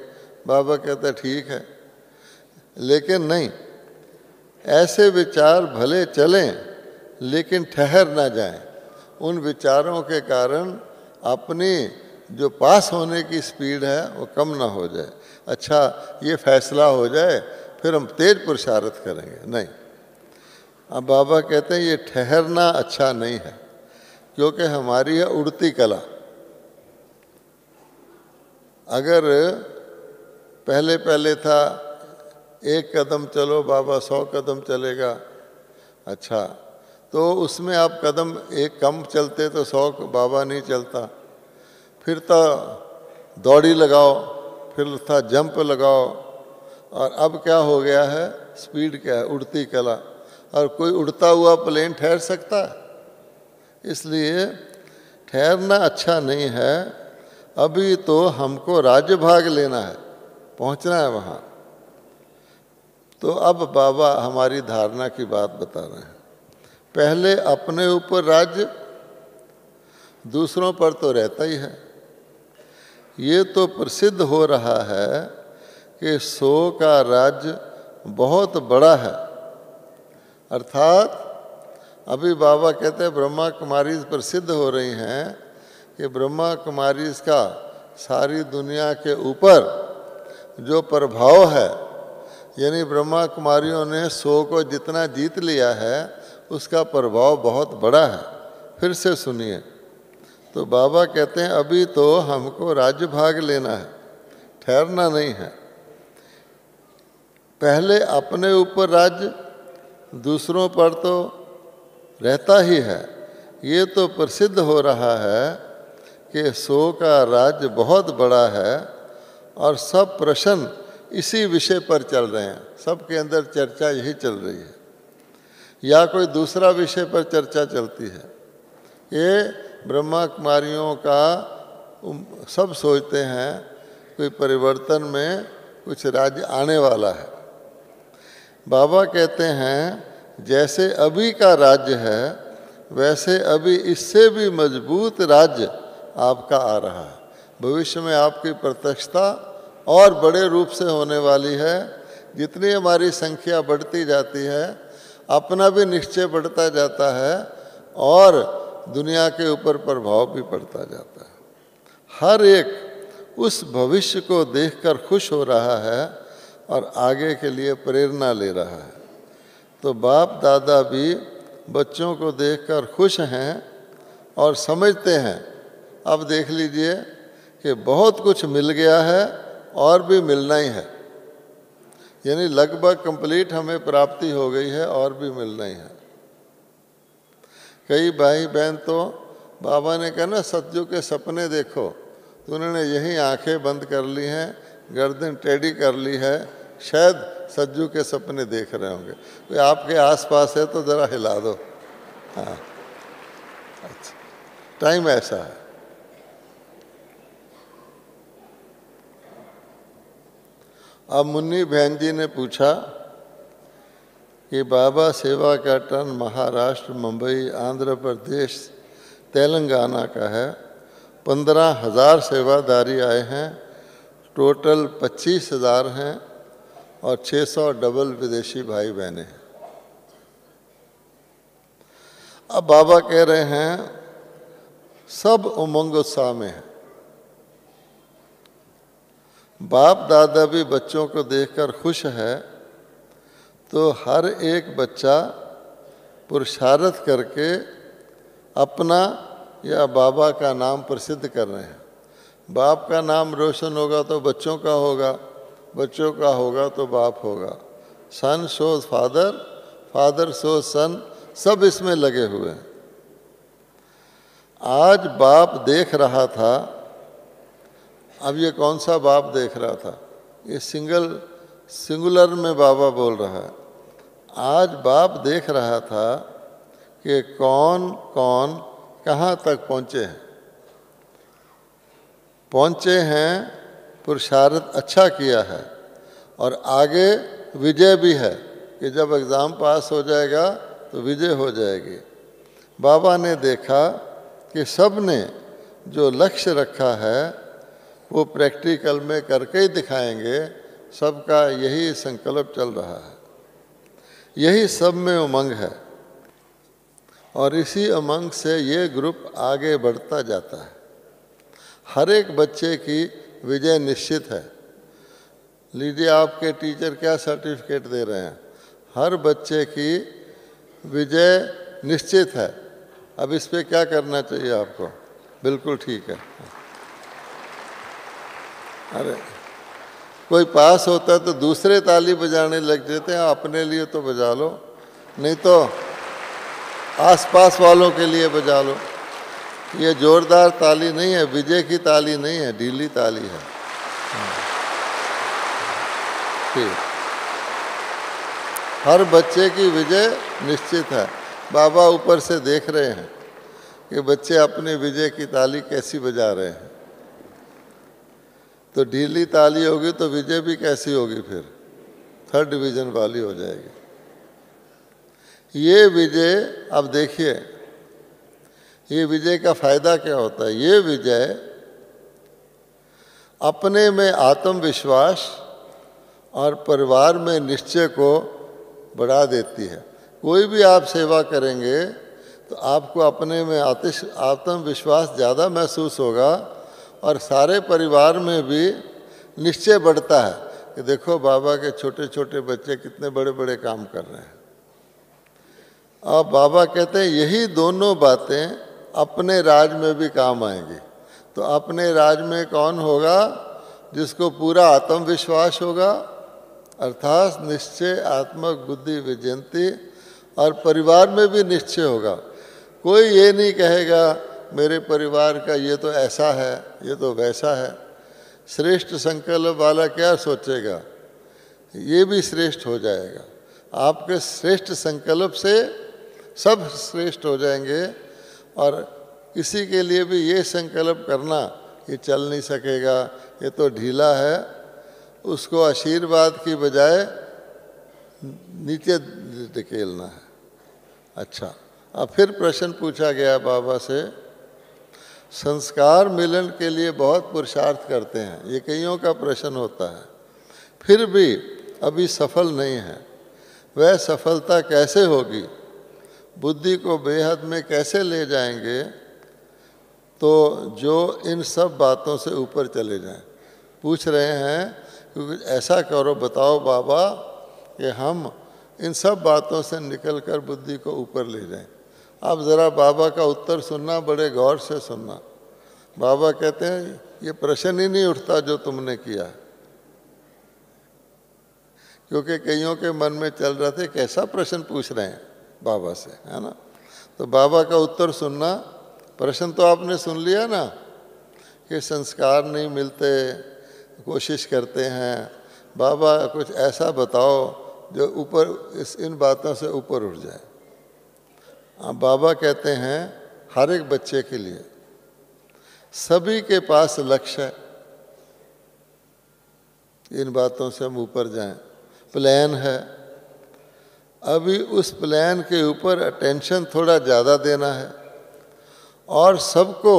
बाबा कहते हैं ठीक है, लेकिन नहीं, ऐसे विचार भले चलें लेकिन ठहर ना जाएं। उन विचारों के कारण अपनी जो पास होने की स्पीड है वो कम ना हो जाए। अच्छा ये फैसला हो जाए फिर हम तेज पुरुषार्थ करेंगे, नहीं। अब बाबा कहते हैं ये ठहरना अच्छा नहीं है, क्योंकि हमारी है उड़ती कला। अगर पहले पहले था 1 कदम चलो बाबा 100 कदम चलेगा, अच्छा तो उसमें आप कदम 1 कम चलते तो 100 बाबा नहीं चलता। फिर था दौड़ी लगाओ, फिर था जंप लगाओ, और अब क्या हो गया है, स्पीड क्या है, उड़ती कला। और कोई उड़ता हुआ प्लेन ठहर सकता है? इसलिए ठहरना अच्छा नहीं है। अभी तो हमको राज्य भाग लेना है, पहुंचना है वहाँ। तो अब बाबा हमारी धारणा की बात बता रहे हैं। पहले अपने ऊपर राज्य, दूसरों पर तो रहता ही है। ये तो प्रसिद्ध हो रहा है कि 100 का राज्य बहुत बड़ा है। अर्थात अभी बाबा कहते हैं ब्रह्मा कुमारीज प्रसिद्ध हो रही हैं कि ब्रह्मा कुमारीज का सारी दुनिया के ऊपर जो प्रभाव है, यानी ब्रह्मा कुमारियों ने 100 को जितना जीत लिया है उसका प्रभाव बहुत बड़ा है। फिर से सुनिए, तो बाबा कहते हैं अभी तो हमको राज्य भाग लेना है, ठहरना नहीं है। पहले अपने ऊपर राज्य, दूसरों पर तो रहता ही है। ये तो प्रसिद्ध हो रहा है कि 100 का राज्य बहुत बड़ा है और सब प्रश्न इसी विषय पर चल रहे हैं। सबके अंदर चर्चा यही चल रही है, या कोई दूसरा विषय पर चर्चा चलती है। ये ब्रह्मा कुमारियों का सब सोचते हैं कोई परिवर्तन में कुछ राज्य आने वाला है। बाबा कहते हैं जैसे अभी का राज्य है वैसे अभी इससे भी मजबूत राज्य आपका आ रहा है। भविष्य में आपकी प्रत्यक्षता और बड़े रूप से होने वाली है। जितनी हमारी संख्या बढ़ती जाती है अपना भी निश्चय बढ़ता जाता है और दुनिया के ऊपर प्रभाव भी पड़ता जाता है। हर एक उस भविष्य को देखकर खुश हो रहा है और आगे के लिए प्रेरणा ले रहा है। तो बाप दादा भी बच्चों को देखकर खुश हैं और समझते हैं अब देख लीजिए कि बहुत कुछ मिल गया है और भी मिलना ही है, यानी लगभग कंप्लीट हमें प्राप्ति हो गई है और भी मिलना ही है। कई भाई बहन तो बाबा ने कहा ना सत्जू के सपने देखो, तो उन्होंने यही आंखें बंद कर ली हैं गर्दन टेढ़ी कर ली है, शायद सज्जू के सपने देख रहे होंगे। कोई आपके आसपास है तो ज़रा हिला दो। हाँ, अच्छा, टाइम ऐसा है। अब मुन्नी बहन जी ने पूछा कि बाबा सेवा का टर्न महाराष्ट्र, मुंबई, आंध्र प्रदेश, तेलंगाना का है। 15,000 सेवादारी आए हैं, टोटल 25,000 हैं और 600 डबल विदेशी भाई बहनें हैं। अब बाबा कह रहे हैं सब उमंग उत्साह में है। बाप दादा भी बच्चों को देखकर खुश है, तो हर एक बच्चा पुरुषार्थ करके अपना या बाबा का नाम प्रसिद्ध कर रहे हैं। बाप का नाम रोशन होगा तो बच्चों का होगा, बच्चों का होगा तो बाप होगा। सन शोज फादर, फादर शोज सन, सब इसमें लगे हुए हैं। आज बाप देख रहा था, अब ये कौन सा बाप देख रहा था? ये सिंगुलर में बाबा बोल रहा है। आज बाप देख रहा था कि कौन कौन कहाँ तक पहुँचे हैं। पहुँचे हैं, पुरुषार्थ अच्छा किया है और आगे विजय भी है कि जब एग्ज़ाम पास हो जाएगा तो विजय हो जाएगी। बाबा ने देखा कि सब ने जो लक्ष्य रखा है वो प्रैक्टिकल में करके ही दिखाएंगे। सबका यही संकल्प चल रहा है, यही सब में उमंग है और इसी उमंग से ये ग्रुप आगे बढ़ता जाता है। हर एक बच्चे की विजय निश्चित है। लीजिए, आपके टीचर क्या सर्टिफिकेट दे रहे हैं? हर बच्चे की विजय निश्चित है। अब इस पे क्या करना चाहिए आपको? बिल्कुल ठीक है। अरे कोई पास होता है तो दूसरे ताली बजाने लग जाते हैं, अपने लिए तो बजा लो, नहीं तो आसपास वालों के लिए बजा लो। ये जोरदार ताली नहीं है, विजय की ताली नहीं है, ढीली ताली है। ठीक, हर बच्चे की विजय निश्चित है। बाबा ऊपर से देख रहे हैं कि बच्चे अपने विजय की ताली कैसी बजा रहे हैं। तो ढीली ताली होगी तो विजय भी कैसी होगी? फिर 3rd डिवीज़न वाली हो जाएगी। ये विजय, अब देखिए ये विजय का फायदा क्या होता है? ये विजय अपने में आत्मविश्वास और परिवार में निश्चय को बढ़ा देती है। कोई भी आप सेवा करेंगे तो आपको अपने में आत्मविश्वास ज़्यादा महसूस होगा और सारे परिवार में भी निश्चय बढ़ता है कि देखो बाबा के छोटे छोटे बच्चे कितने बड़े बड़े काम कर रहे हैं। अब बाबा कहते हैं यही दोनों बातें अपने राज में भी काम आएंगी। तो अपने राज में कौन होगा? जिसको पूरा आत्मविश्वास होगा, अर्थात निश्चय आत्मक बुद्धि विजयंती, और परिवार में भी निश्चय होगा। कोई ये नहीं कहेगा मेरे परिवार का ये तो ऐसा है, ये तो वैसा है। श्रेष्ठ संकल्प वाला क्या सोचेगा? ये भी श्रेष्ठ हो जाएगा। आपके श्रेष्ठ संकल्प से सब श्रेष्ठ हो जाएंगे। और किसी के लिए भी ये संकल्प करना कि चल नहीं सकेगा, ये तो ढीला है, उसको आशीर्वाद की बजाय नीचे धकेलना है। अच्छा, अब फिर प्रश्न पूछा गया बाबा से, संस्कार मिलन के लिए बहुत पुरुषार्थ करते हैं, ये कईयों का प्रश्न होता है, फिर भी अभी सफल नहीं है। वह सफलता कैसे होगी? बुद्धि को बेहद में कैसे ले जाएंगे? तो जो इन सब बातों से ऊपर चले जाएं। पूछ रहे हैं क्योंकि ऐसा करो, बताओ बाबा कि हम इन सब बातों से निकलकर बुद्धि को ऊपर ले जाएं। आप ज़रा बाबा का उत्तर सुनना, बड़े गौर से सुनना। बाबा कहते हैं ये प्रश्न ही नहीं उठता जो तुमने किया, क्योंकि कईयों के मन में चल रहा था कैसा प्रश्न पूछ रहे हैं बाबा से, है ना। तो बाबा का उत्तर सुनना। प्रश्न तो आपने सुन लिया ना कि संस्कार नहीं मिलते, कोशिश करते हैं बाबा कुछ ऐसा बताओ जो ऊपर इन बातों से ऊपर उठ जाए। अब बाबा कहते हैं हर एक बच्चे के लिए सभी के पास लक्ष्य है, इन बातों से हम ऊपर जाएं, प्लान है। अभी उस प्लान के ऊपर अटेंशन थोड़ा ज़्यादा देना है और सबको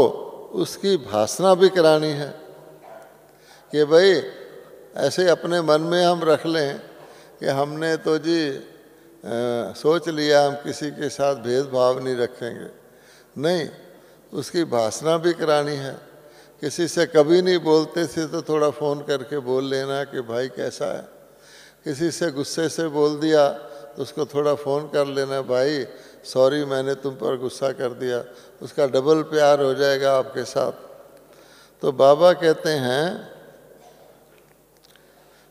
उसकी भाषणा भी करानी है कि भाई ऐसे अपने मन में हम रख लें कि हमने तो जी सोच लिया हम किसी के साथ भेदभाव नहीं रखेंगे। नहीं, उसकी भाषणा भी करानी है। किसी से कभी नहीं बोलते थे तो थोड़ा फ़ोन करके बोल लेना कि भाई कैसा है। किसी से गुस्से से बोल दिया तो उसको थोड़ा फ़ोन कर लेना, भाई सॉरी मैंने तुम पर गुस्सा कर दिया। उसका डबल प्यार हो जाएगा आपके साथ। तो बाबा कहते हैं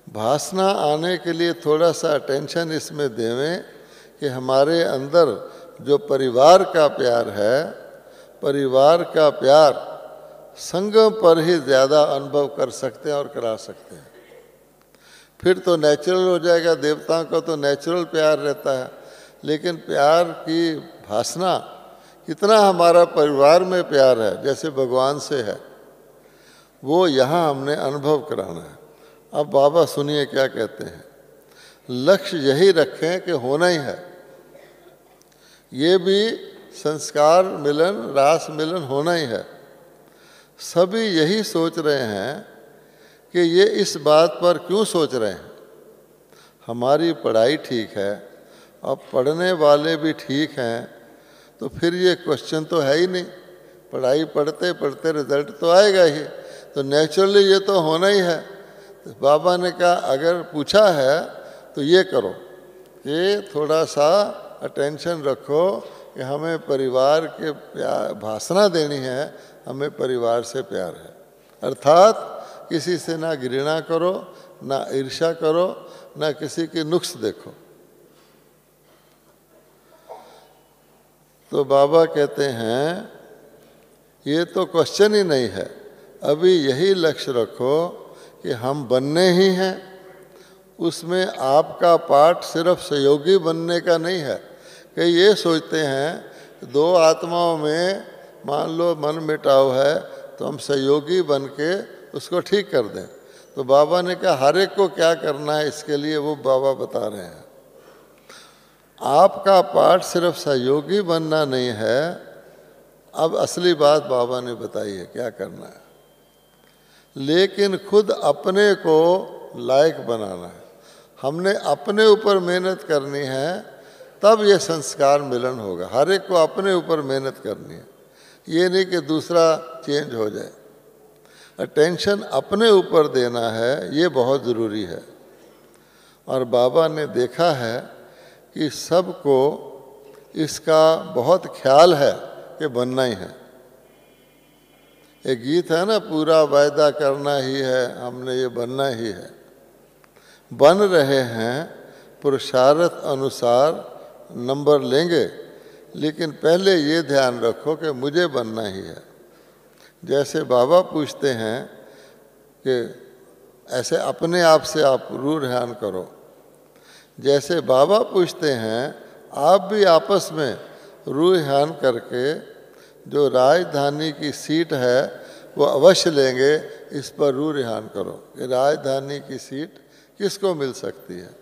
भाषणा आने के लिए थोड़ा सा अटेंशन इसमें देवें कि हमारे अंदर जो परिवार का प्यार है, परिवार का प्यार संगम पर ही ज़्यादा अनुभव कर सकते हैं और करा सकते हैं। फिर तो नेचुरल हो जाएगा। देवताओं का तो नेचुरल प्यार रहता है, लेकिन प्यार की भाषणा कितना हमारा परिवार में प्यार है जैसे भगवान से है, वो यहाँ हमने अनुभव कराना है। अब बाबा सुनिए क्या कहते हैं। लक्ष्य यही रखें कि होना ही है, ये भी संस्कार मिलन रास मिलन होना ही है। सभी यही सोच रहे हैं कि ये इस बात पर क्यों सोच रहे हैं, हमारी पढ़ाई ठीक है और पढ़ने वाले भी ठीक हैं, तो फिर ये क्वेश्चन तो है ही नहीं। पढ़ाई पढ़ते पढ़ते रिजल्ट तो आएगा ही, तो नेचुरली ये तो होना ही है। तो बाबा ने कहा अगर पूछा है तो ये करो कि थोड़ा सा अटेंशन रखो कि हमें परिवार के प्यार भाषणा देनी है, हमें परिवार से प्यार है। अर्थात किसी से ना घृणा करो, ना ईर्ष्या करो, ना किसी के नुक्स देखो। तो बाबा कहते हैं ये तो क्वेश्चन ही नहीं है। अभी यही लक्ष्य रखो कि हम बनने ही हैं। उसमें आपका पार्ट सिर्फ सहयोगी बनने का नहीं है कि ये सोचते हैं दो आत्माओं में मान लो मन मिटाव है तो हम सहयोगी बन के उसको ठीक कर दें। तो बाबा ने कहा हर एक को क्या करना है, इसके लिए वो बाबा बता रहे हैं। आपका पार्ट सिर्फ सहयोगी बनना नहीं है। अब असली बात बाबा ने बताई है क्या करना है, लेकिन खुद अपने को लायक बनाना है। हमने अपने ऊपर मेहनत करनी है, तब ये संस्कार मिलन होगा। हर एक को अपने ऊपर मेहनत करनी है, ये नहीं कि दूसरा चेंज हो जाए। अटेंशन अपने ऊपर देना है, ये बहुत ज़रूरी है। और बाबा ने देखा है कि सबको इसका बहुत ख्याल है कि बनना ही है। एक गीत है ना, पूरा वायदा करना ही है, हमने ये बनना ही है। बन रहे हैं पुरुषार्थ अनुसार नंबर लेंगे, लेकिन पहले ये ध्यान रखो कि मुझे बनना ही है। जैसे बाबा पूछते हैं कि ऐसे अपने आप से आप रूह ध्यान करो, जैसे बाबा पूछते हैं आप भी आपस में रूह ध्यान करके जो राजधानी की सीट है वो अवश्य लेंगे, इस पर रूह ध्यान करो कि राजधानी की सीट किसको मिल सकती है।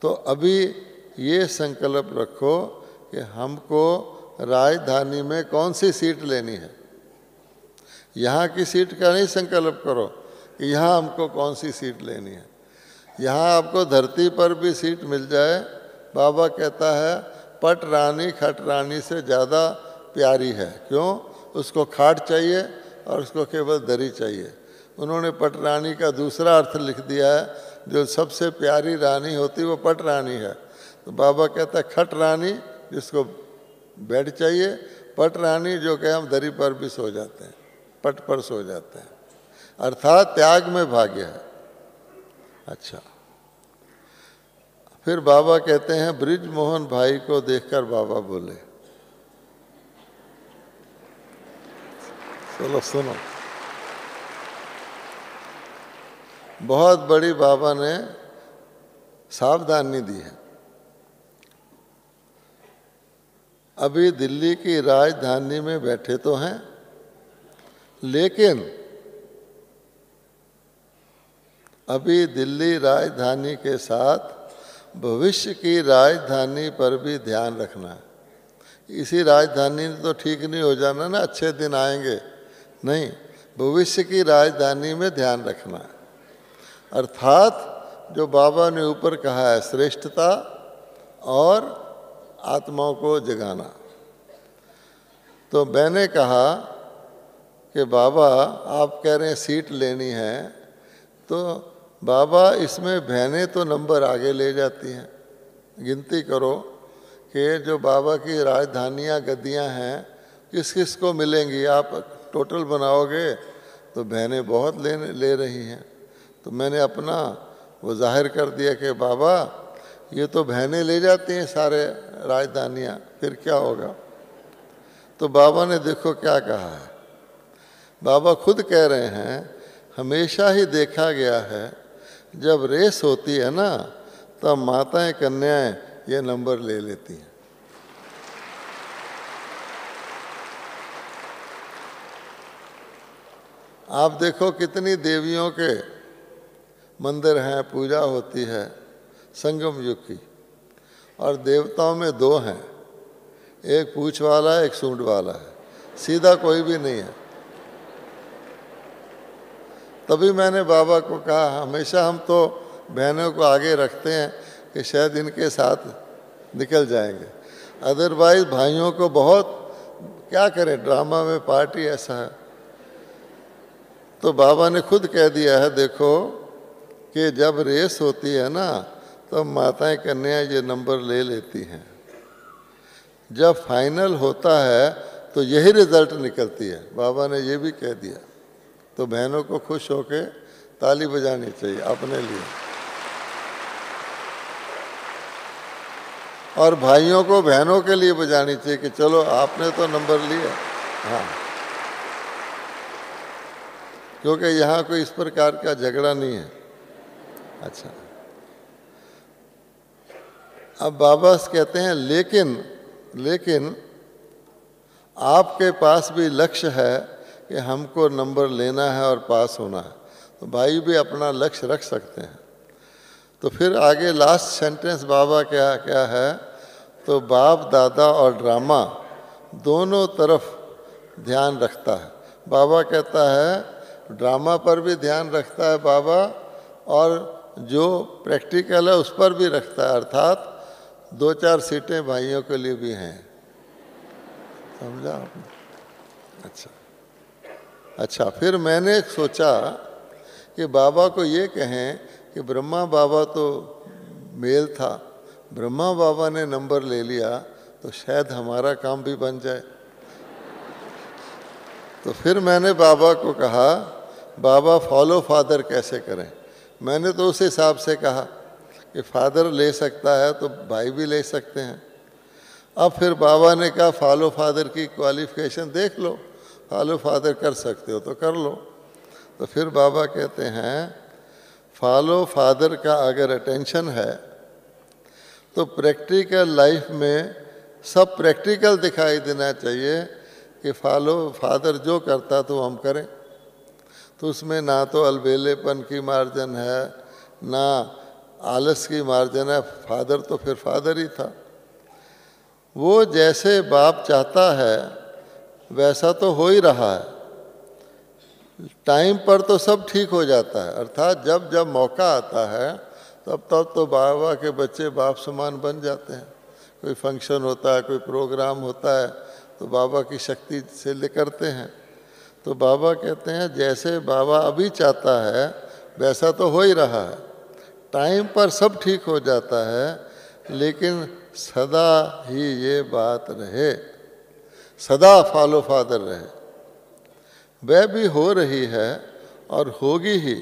तो अभी ये संकल्प रखो कि हमको राजधानी में कौन सी सीट लेनी है। यहाँ की सीट का नहीं संकल्प करो कि यहाँ हमको कौन सी सीट लेनी है। यहाँ आपको धरती पर भी सीट मिल जाए, बाबा कहता है पट रानी खट रानी से ज़्यादा प्यारी है। क्यों? उसको खाट चाहिए और उसको केवल दरी चाहिए। उन्होंने पट रानी का दूसरा अर्थ लिख दिया है, जो सबसे प्यारी रानी होती वो पट रानी है। तो बाबा कहता है खट रानी जिसको बेड चाहिए, पट रानी जो कि हम दरी पर भी सो जाते हैं, पट पर सो जाते हैं, अर्थात त्याग में भाग्य है। अच्छा, फिर बाबा कहते हैं ब्रिज मोहन भाई को देखकर बाबा बोले, चलो सुनो। बहुत बड़ी बाबा ने सावधानी दी है। अभी दिल्ली की राजधानी में बैठे तो हैं, लेकिन अभी दिल्ली राजधानी के साथ भविष्य की राजधानी पर भी ध्यान रखना है। इसी राजधानी तो ठीक नहीं हो जाना ना, अच्छे दिन आएंगे, नहीं, भविष्य की राजधानी में ध्यान रखना है। अर्थात जो बाबा ने ऊपर कहा है, श्रेष्ठता और आत्माओं को जगाना। तो मैंने कहा कि बाबा आप कह रहे हैं सीट लेनी है, तो बाबा इसमें बहनें तो नंबर आगे ले जाती हैं। गिनती करो कि जो बाबा की राजधानियाँ गद्दियाँ हैं किस किस को मिलेंगी, आप टोटल बनाओगे तो बहनें बहुत ले रही हैं। तो मैंने अपना वो जाहिर कर दिया कि बाबा ये तो बहनें ले जाती हैं सारे राजधानियाँ, फिर क्या होगा। तो बाबा ने देखो क्या कहा है। बाबा खुद कह रहे हैं हमेशा ही देखा गया है जब रेस होती है ना, तब माताएं कन्याएं ये नंबर ले लेती हैं। आप देखो कितनी देवियों के मंदिर हैं, पूजा होती है संगम युग की, और देवताओं में दो हैं, एक पूंछ वाला है, एक सूंड वाला है, सीधा कोई भी नहीं है। तभी मैंने बाबा को कहा हमेशा हम तो बहनों को आगे रखते हैं कि शायद इनके साथ निकल जाएंगे, अदरवाइज भाइयों को बहुत क्या करें, ड्रामा में पार्टी ऐसा है। तो बाबा ने खुद कह दिया है देखो कि जब रेस होती है ना, तो माताएं कन्याएं ये नंबर ले लेती हैं। जब फाइनल होता है तो यही रिजल्ट निकलती है, बाबा ने ये भी कह दिया। तो बहनों को खुश होके ताली बजानी चाहिए अपने लिए, और भाइयों को बहनों के लिए बजानी चाहिए कि चलो आपने तो नंबर लिया। हाँ, क्योंकि यहाँ कोई इस प्रकार का झगड़ा नहीं है। अच्छा, अब बाबा कहते हैं लेकिन आपके पास भी लक्ष्य है कि हमको नंबर लेना है और पास होना है, तो भाई भी अपना लक्ष्य रख सकते हैं। तो फिर आगे लास्ट सेंटेंस बाबा क्या है, तो बाप दादा और ड्रामा दोनों तरफ ध्यान रखता है। बाबा कहता है ड्रामा पर भी ध्यान रखता है बाबा, और जो प्रैक्टिकल है उस पर भी रखता है, अर्थात 2-4 सीटें भाइयों के लिए भी हैं। समझा आपने? अच्छा, फिर मैंने सोचा कि बाबा को ये कहें कि ब्रह्मा बाबा तो मेल था, ब्रह्मा बाबा ने नंबर ले लिया तो शायद हमारा काम भी बन जाए। तो फिर मैंने बाबा को कहा बाबा फॉलो फादर कैसे करें। मैंने तो उस हिसाब से कहा कि फादर ले सकता है तो भाई भी ले सकते हैं। अब फिर बाबा ने कहा फॉलो फादर की क्वालिफिकेशन देख लो, फॉलो फादर कर सकते हो तो कर लो। तो फिर बाबा कहते हैं फॉलो फादर का अगर अटेंशन है तो प्रैक्टिकल लाइफ में सब प्रैक्टिकल दिखाई देना चाहिए कि फॉलो फादर जो करता तो हम करें। तो उसमें ना तो अलबेलेपन की मार्जिन है, ना आलस की मार्जिन है। फादर तो फिर फादर ही था। वो जैसे बाप चाहता है वैसा तो हो ही रहा है। टाइम पर तो सब ठीक हो जाता है, अर्थात जब जब मौका आता है तब तब तो बाबा के बच्चे बाप समान बन जाते हैं। कोई फंक्शन होता है, कोई प्रोग्राम होता है तो बाबा की शक्ति से ले करते हैं। तो बाबा कहते हैं जैसे बाबा अभी चाहता है वैसा तो हो ही रहा है। टाइम पर सब ठीक हो जाता है, लेकिन सदा ही ये बात रहे, सदा फॉलो फादर रहे। वह भी हो रही है और होगी ही,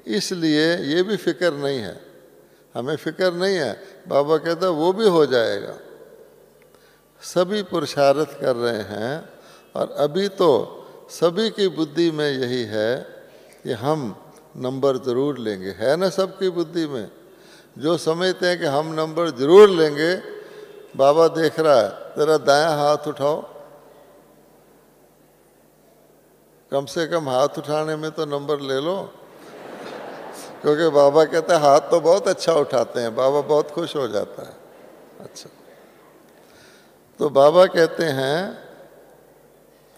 इसलिए ये भी फिक्र नहीं है, हमें फिक्र नहीं है। बाबा कहता है वो भी हो जाएगा। सभी पुरुषार्थ कर रहे हैं और अभी तो सभी की बुद्धि में यही है कि हम नंबर ज़रूर लेंगे। है ना सबकी बुद्धि में जो समझते हैं कि हम नंबर ज़रूर लेंगे। बाबा देख रहा है, तेरा दायां हाथ उठाओ, कम से कम हाथ उठाने में तो नंबर ले लो। क्योंकि बाबा कहते हैं हाथ तो बहुत अच्छा उठाते हैं, बाबा बहुत खुश हो जाता है। अच्छा, तो बाबा कहते हैं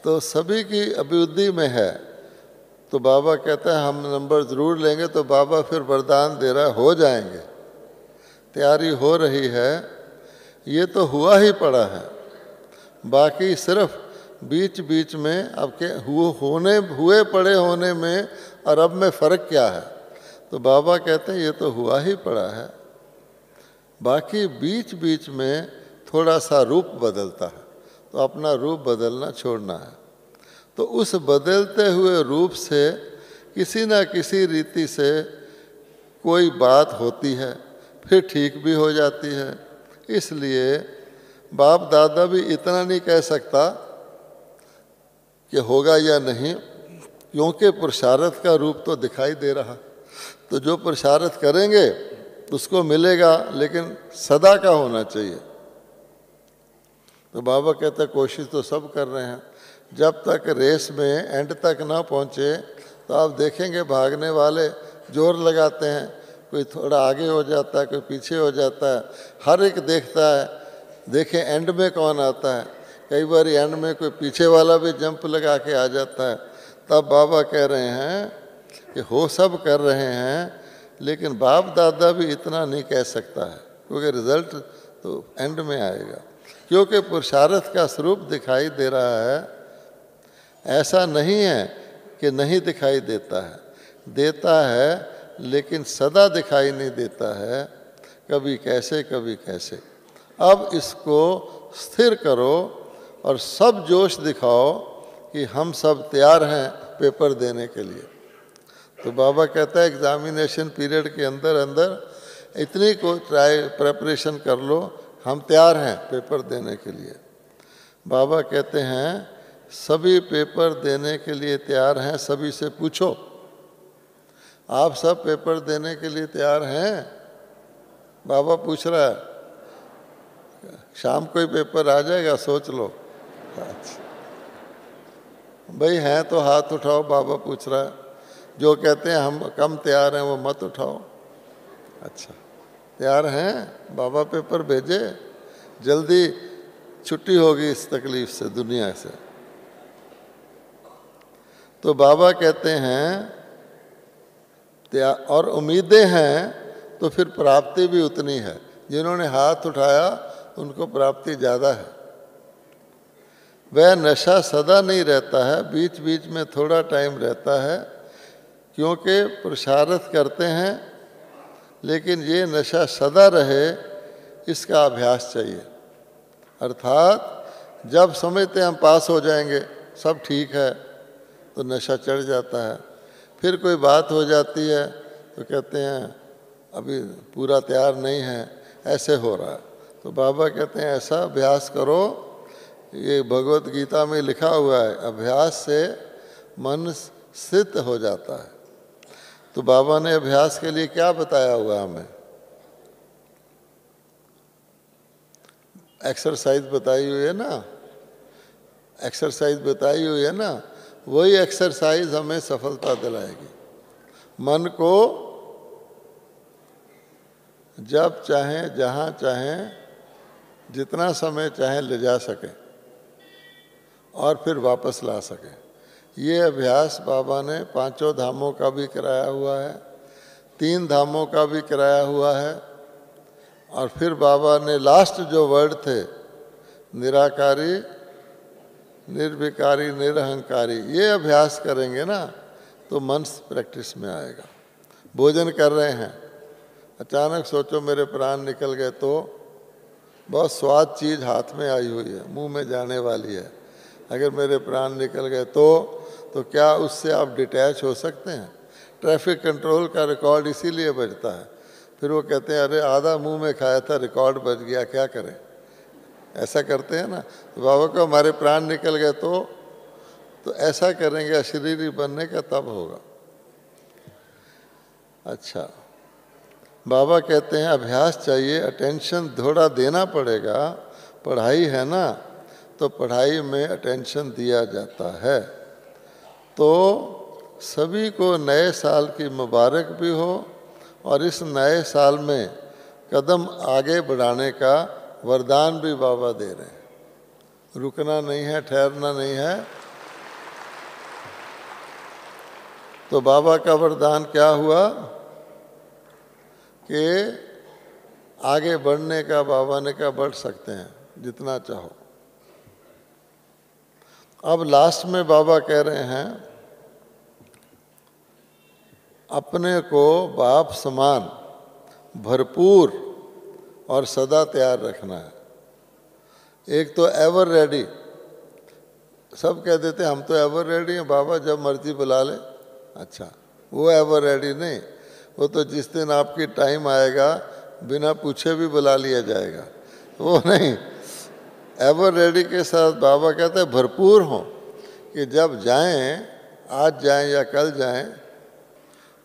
तो सभी की अभिवृद्धि में है, तो बाबा कहते हैं हम नंबर ज़रूर लेंगे। तो बाबा फिर वरदान दे रहा है, हो जाएंगे, तैयारी हो रही है, ये तो हुआ ही पड़ा है, बाकी सिर्फ बीच बीच में अब के हुए पड़े होने में और अब में फ़र्क क्या है। तो बाबा कहते हैं ये तो हुआ ही पड़ा है, बाकी बीच बीच में थोड़ा सा रूप बदलता है, तो अपना रूप बदलना छोड़ना है। तो उस बदलते हुए रूप से किसी न किसी रीति से कोई बात होती है, फिर ठीक भी हो जाती है। इसलिए बाप दादा भी इतना नहीं कह सकता कि होगा या नहीं, क्योंकि पुरुषार्थ का रूप तो दिखाई दे रहा। तो जो पुरुषार्थ करेंगे उसको मिलेगा, लेकिन सदा का होना चाहिए। तो बाबा कहते हैं कोशिश तो सब कर रहे हैं, जब तक रेस में एंड तक ना पहुँचे तो आप देखेंगे भागने वाले जोर लगाते हैं, कोई थोड़ा आगे हो जाता है, कोई पीछे हो जाता है, हर एक देखता है देखें एंड में कौन आता है। कई बार एंड में कोई पीछे वाला भी जंप लगा के आ जाता है। तब बाबा कह रहे हैं कि हो सब कर रहे हैं, लेकिन बाप दादा भी इतना नहीं कह सकता है, क्योंकि रिजल्ट तो एंड में आएगा, क्योंकि पुरुषार्थ का स्वरूप दिखाई दे रहा है। ऐसा नहीं है कि नहीं दिखाई देता है, देता है, लेकिन सदा दिखाई नहीं देता है, कभी कैसे कभी कैसे। अब इसको स्थिर करो और सब जोश दिखाओ कि हम सब तैयार हैं पेपर देने के लिए। तो बाबा कहता है एग्जामिनेशन पीरियड के अंदर अंदर इतनी को प्रेपरेशन कर लो, हम तैयार हैं पेपर देने के लिए। बाबा कहते हैं सभी पेपर देने के लिए तैयार हैं, सभी से पूछो आप सब पेपर देने के लिए तैयार हैं। बाबा पूछ रहा है, शाम को ही पेपर आ जाएगा, सोच लो। अच्छा भाई हैं तो हाथ उठाओ, बाबा पूछ रहा है। जो कहते हैं हम कम तैयार हैं वो मत उठाओ। अच्छा तैयार हैं, बाबा पेपर भेजे, जल्दी छुट्टी होगी इस तकलीफ से, दुनिया से। तो बाबा कहते हैं और उम्मीदें हैं तो फिर प्राप्ति भी उतनी है। जिन्होंने हाथ उठाया उनको प्राप्ति ज़्यादा है। वह नशा सदा नहीं रहता है, बीच बीच में थोड़ा टाइम रहता है, क्योंकि पुरुषार्थ करते हैं, लेकिन ये नशा सदा रहे इसका अभ्यास चाहिए। अर्थात जब समझते हैं हम पास हो जाएंगे, सब ठीक है, तो नशा चढ़ जाता है। फिर कोई बात हो जाती है तो कहते हैं अभी पूरा तैयार नहीं है, ऐसे हो रहा है। तो बाबा कहते हैं ऐसा अभ्यास करो, ये भगवत गीता में लिखा हुआ है, अभ्यास से मन स्थित हो जाता है। तो बाबा ने अभ्यास के लिए क्या बताया हुआ हमें? एक्सरसाइज बताई हुई है ना, एक्सरसाइज बताई हुई है ना, वही एक्सरसाइज हमें सफलता दिलाएगी। मन को जब चाहें, जहाँ चाहें, जितना समय चाहें ले जा सके और फिर वापस ला सके। ये अभ्यास बाबा ने 5 धामों का भी कराया हुआ है, 3 धामों का भी कराया हुआ है, और फिर बाबा ने लास्ट जो वर्ड थे, निराकारी, निर्विकारी, निरहंकारी, ये अभ्यास करेंगे ना तो मन प्रैक्टिस में आएगा। भोजन कर रहे हैं, अचानक सोचो मेरे प्राण निकल गए, तो बहुत स्वाद चीज़ हाथ में आई हुई है, मुंह में जाने वाली है, अगर मेरे प्राण निकल गए तो क्या उससे आप डिटैच हो सकते हैं? ट्रैफिक कंट्रोल का रिकॉर्ड इसीलिए बजता है। फिर वो कहते हैं अरे आधा मुंह में खाया था, रिकॉर्ड बज गया, क्या करें? ऐसा करते हैं ना। तो बाबा को हमारे प्राण निकल गए तो ऐसा करेंगे, अशरीरी बनने का तब होगा। अच्छा, बाबा कहते हैं अभ्यास चाहिए, अटेंशन थोड़ा देना पड़ेगा। पढ़ाई है ना, तो पढ़ाई में अटेंशन दिया जाता है। तो सभी को नए साल की मुबारक भी हो, और इस नए साल में कदम आगे बढ़ाने का वरदान भी बाबा दे रहे हैं। रुकना नहीं है, ठहरना नहीं है। तो बाबा का वरदान क्या हुआ कि आगे बढ़ने का बाबा ने कहा बढ़ सकते हैं जितना चाहो। अब लास्ट में बाबा कह रहे हैं अपने को बाप समान भरपूर और सदा तैयार रखना है। एक तो एवर रेडी, सब कह देते हम तो एवर रेडी हैं बाबा, जब मर्जी बुला ले। अच्छा, वो एवर रेडी नहीं, वो तो जिस दिन आपकी टाइम आएगा बिना पूछे भी बुला लिया जाएगा, वो नहीं। एवर रेडी के साथ बाबा कहते हैं भरपूर हों कि जब जाएं, आज जाएं या कल जाएं,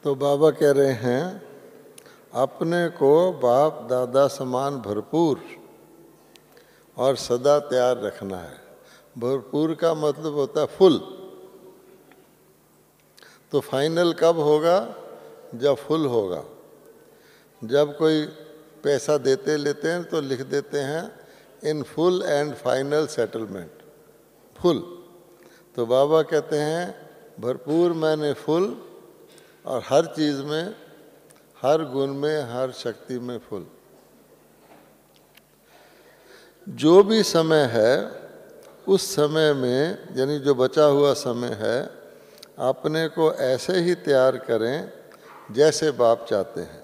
तो बाबा कह रहे हैं अपने को बाप दादा समान भरपूर और सदा तैयार रखना है। भरपूर का मतलब होता है फुल। तो फाइनल कब होगा? जब फुल होगा। जब कोई पैसा देते लेते हैं तो लिख देते हैं in full and final settlement, full. तो बाबा कहते हैं भरपूर मैंने फुल, और हर चीज़ में, हर गुण में, हर शक्ति में फुल। जो भी समय है उस समय में, यानी जो बचा हुआ समय है, अपने को ऐसे ही तैयार करें जैसे बाप चाहते हैं।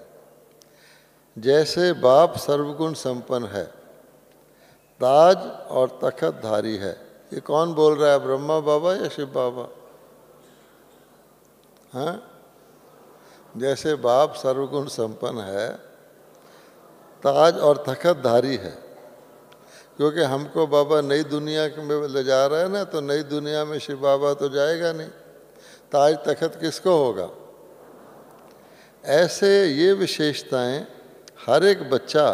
जैसे बाप सर्वगुण संपन्न है, ताज और तखत धारी है। ये कौन बोल रहा है, ब्रह्मा बाबा या शिव बाबा? हाँ, जैसे बाप सर्वगुण संपन्न है, ताज और तखत धारी है। क्योंकि हमको बाबा नई दुनिया में ले जा रहा है ना, तो नई दुनिया में शिव बाबा तो जाएगा नहीं, ताज तखत किसको होगा? ऐसे ये विशेषताएं हर एक बच्चा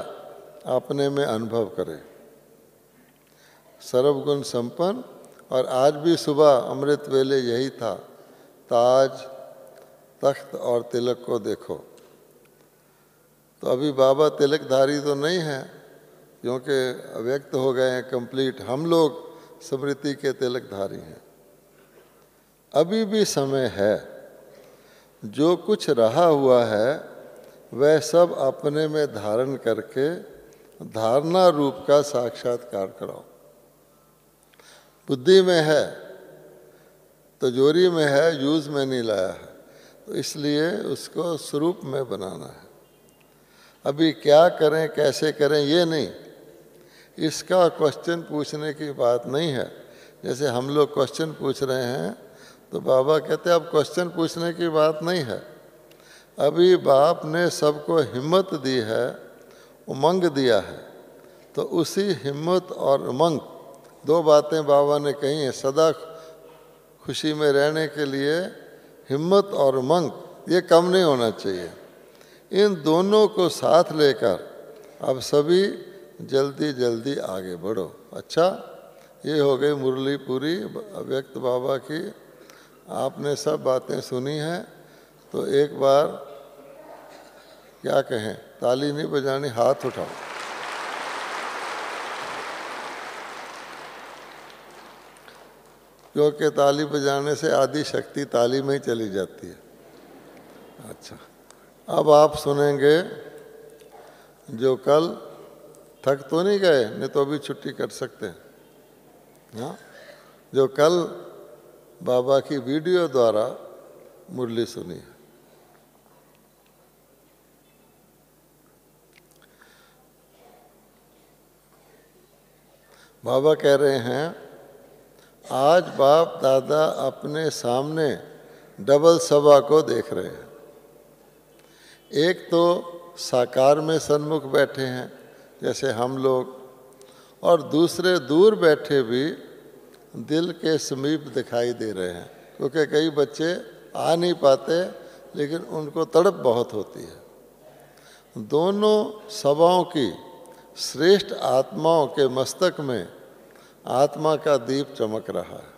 अपने में अनुभव करे। सर्वगुण संपन्न, और आज भी सुबह अमृत वेले यही था, ताज तख्त और तिलक को देखो। तो अभी बाबा तिलकधारी तो नहीं है, क्योंकि अव्यक्त हो गए हैं कंप्लीट। हम लोग स्मृति के तिलकधारी हैं। अभी भी समय है, जो कुछ रहा हुआ है वह सब अपने में धारण करके धारणा रूप का साक्षात्कार कराओ। बुद्धि में है, तिजोरी में है, यूज में नहीं लाया है, तो इसलिए उसको स्वरूप में बनाना है। अभी क्या करें, कैसे करें, ये नहीं, इसका क्वेश्चन पूछने की बात नहीं है। जैसे हम लोग क्वेश्चन पूछ रहे हैं, तो बाबा कहते हैं अब क्वेश्चन पूछने की बात नहीं है। अभी बाप ने सबको हिम्मत दी है, उमंग दिया है, तो उसी हिम्मत और उमंग, दो बातें बाबा ने कही हैं। सदा खुशी में रहने के लिए हिम्मत और उमंग, ये कम नहीं होना चाहिए। इन दोनों को साथ लेकर अब सभी जल्दी जल्दी आगे बढ़ो। अच्छा, ये हो गई मुरली पूरी अव्यक्त बाबा की। आपने सब बातें सुनी हैं, तो एक बार क्या कहें, ताली नहीं बजानी, हाथ उठाओ। क्योंकि ताली बजाने से आदि शक्ति ताली में ही चली जाती है। अच्छा, अब आप सुनेंगे जो कल, थक तो नहीं गए, नहीं तो अभी छुट्टी कर सकते हैं। हाँ, जो कल बाबा की वीडियो द्वारा मुरली सुनी है। बाबा कह रहे हैं आज बाप दादा अपने सामने डबल सभा को देख रहे हैं। एक तो साकार में सन्मुख बैठे हैं जैसे हम लोग, और दूसरे दूर बैठे भी दिल के समीप दिखाई दे रहे हैं। क्योंकि कई बच्चे आ नहीं पाते, लेकिन उनको तड़प बहुत होती है। दोनों सभाओं की श्रेष्ठ आत्माओं के मस्तक में आत्मा का दीप चमक रहा है।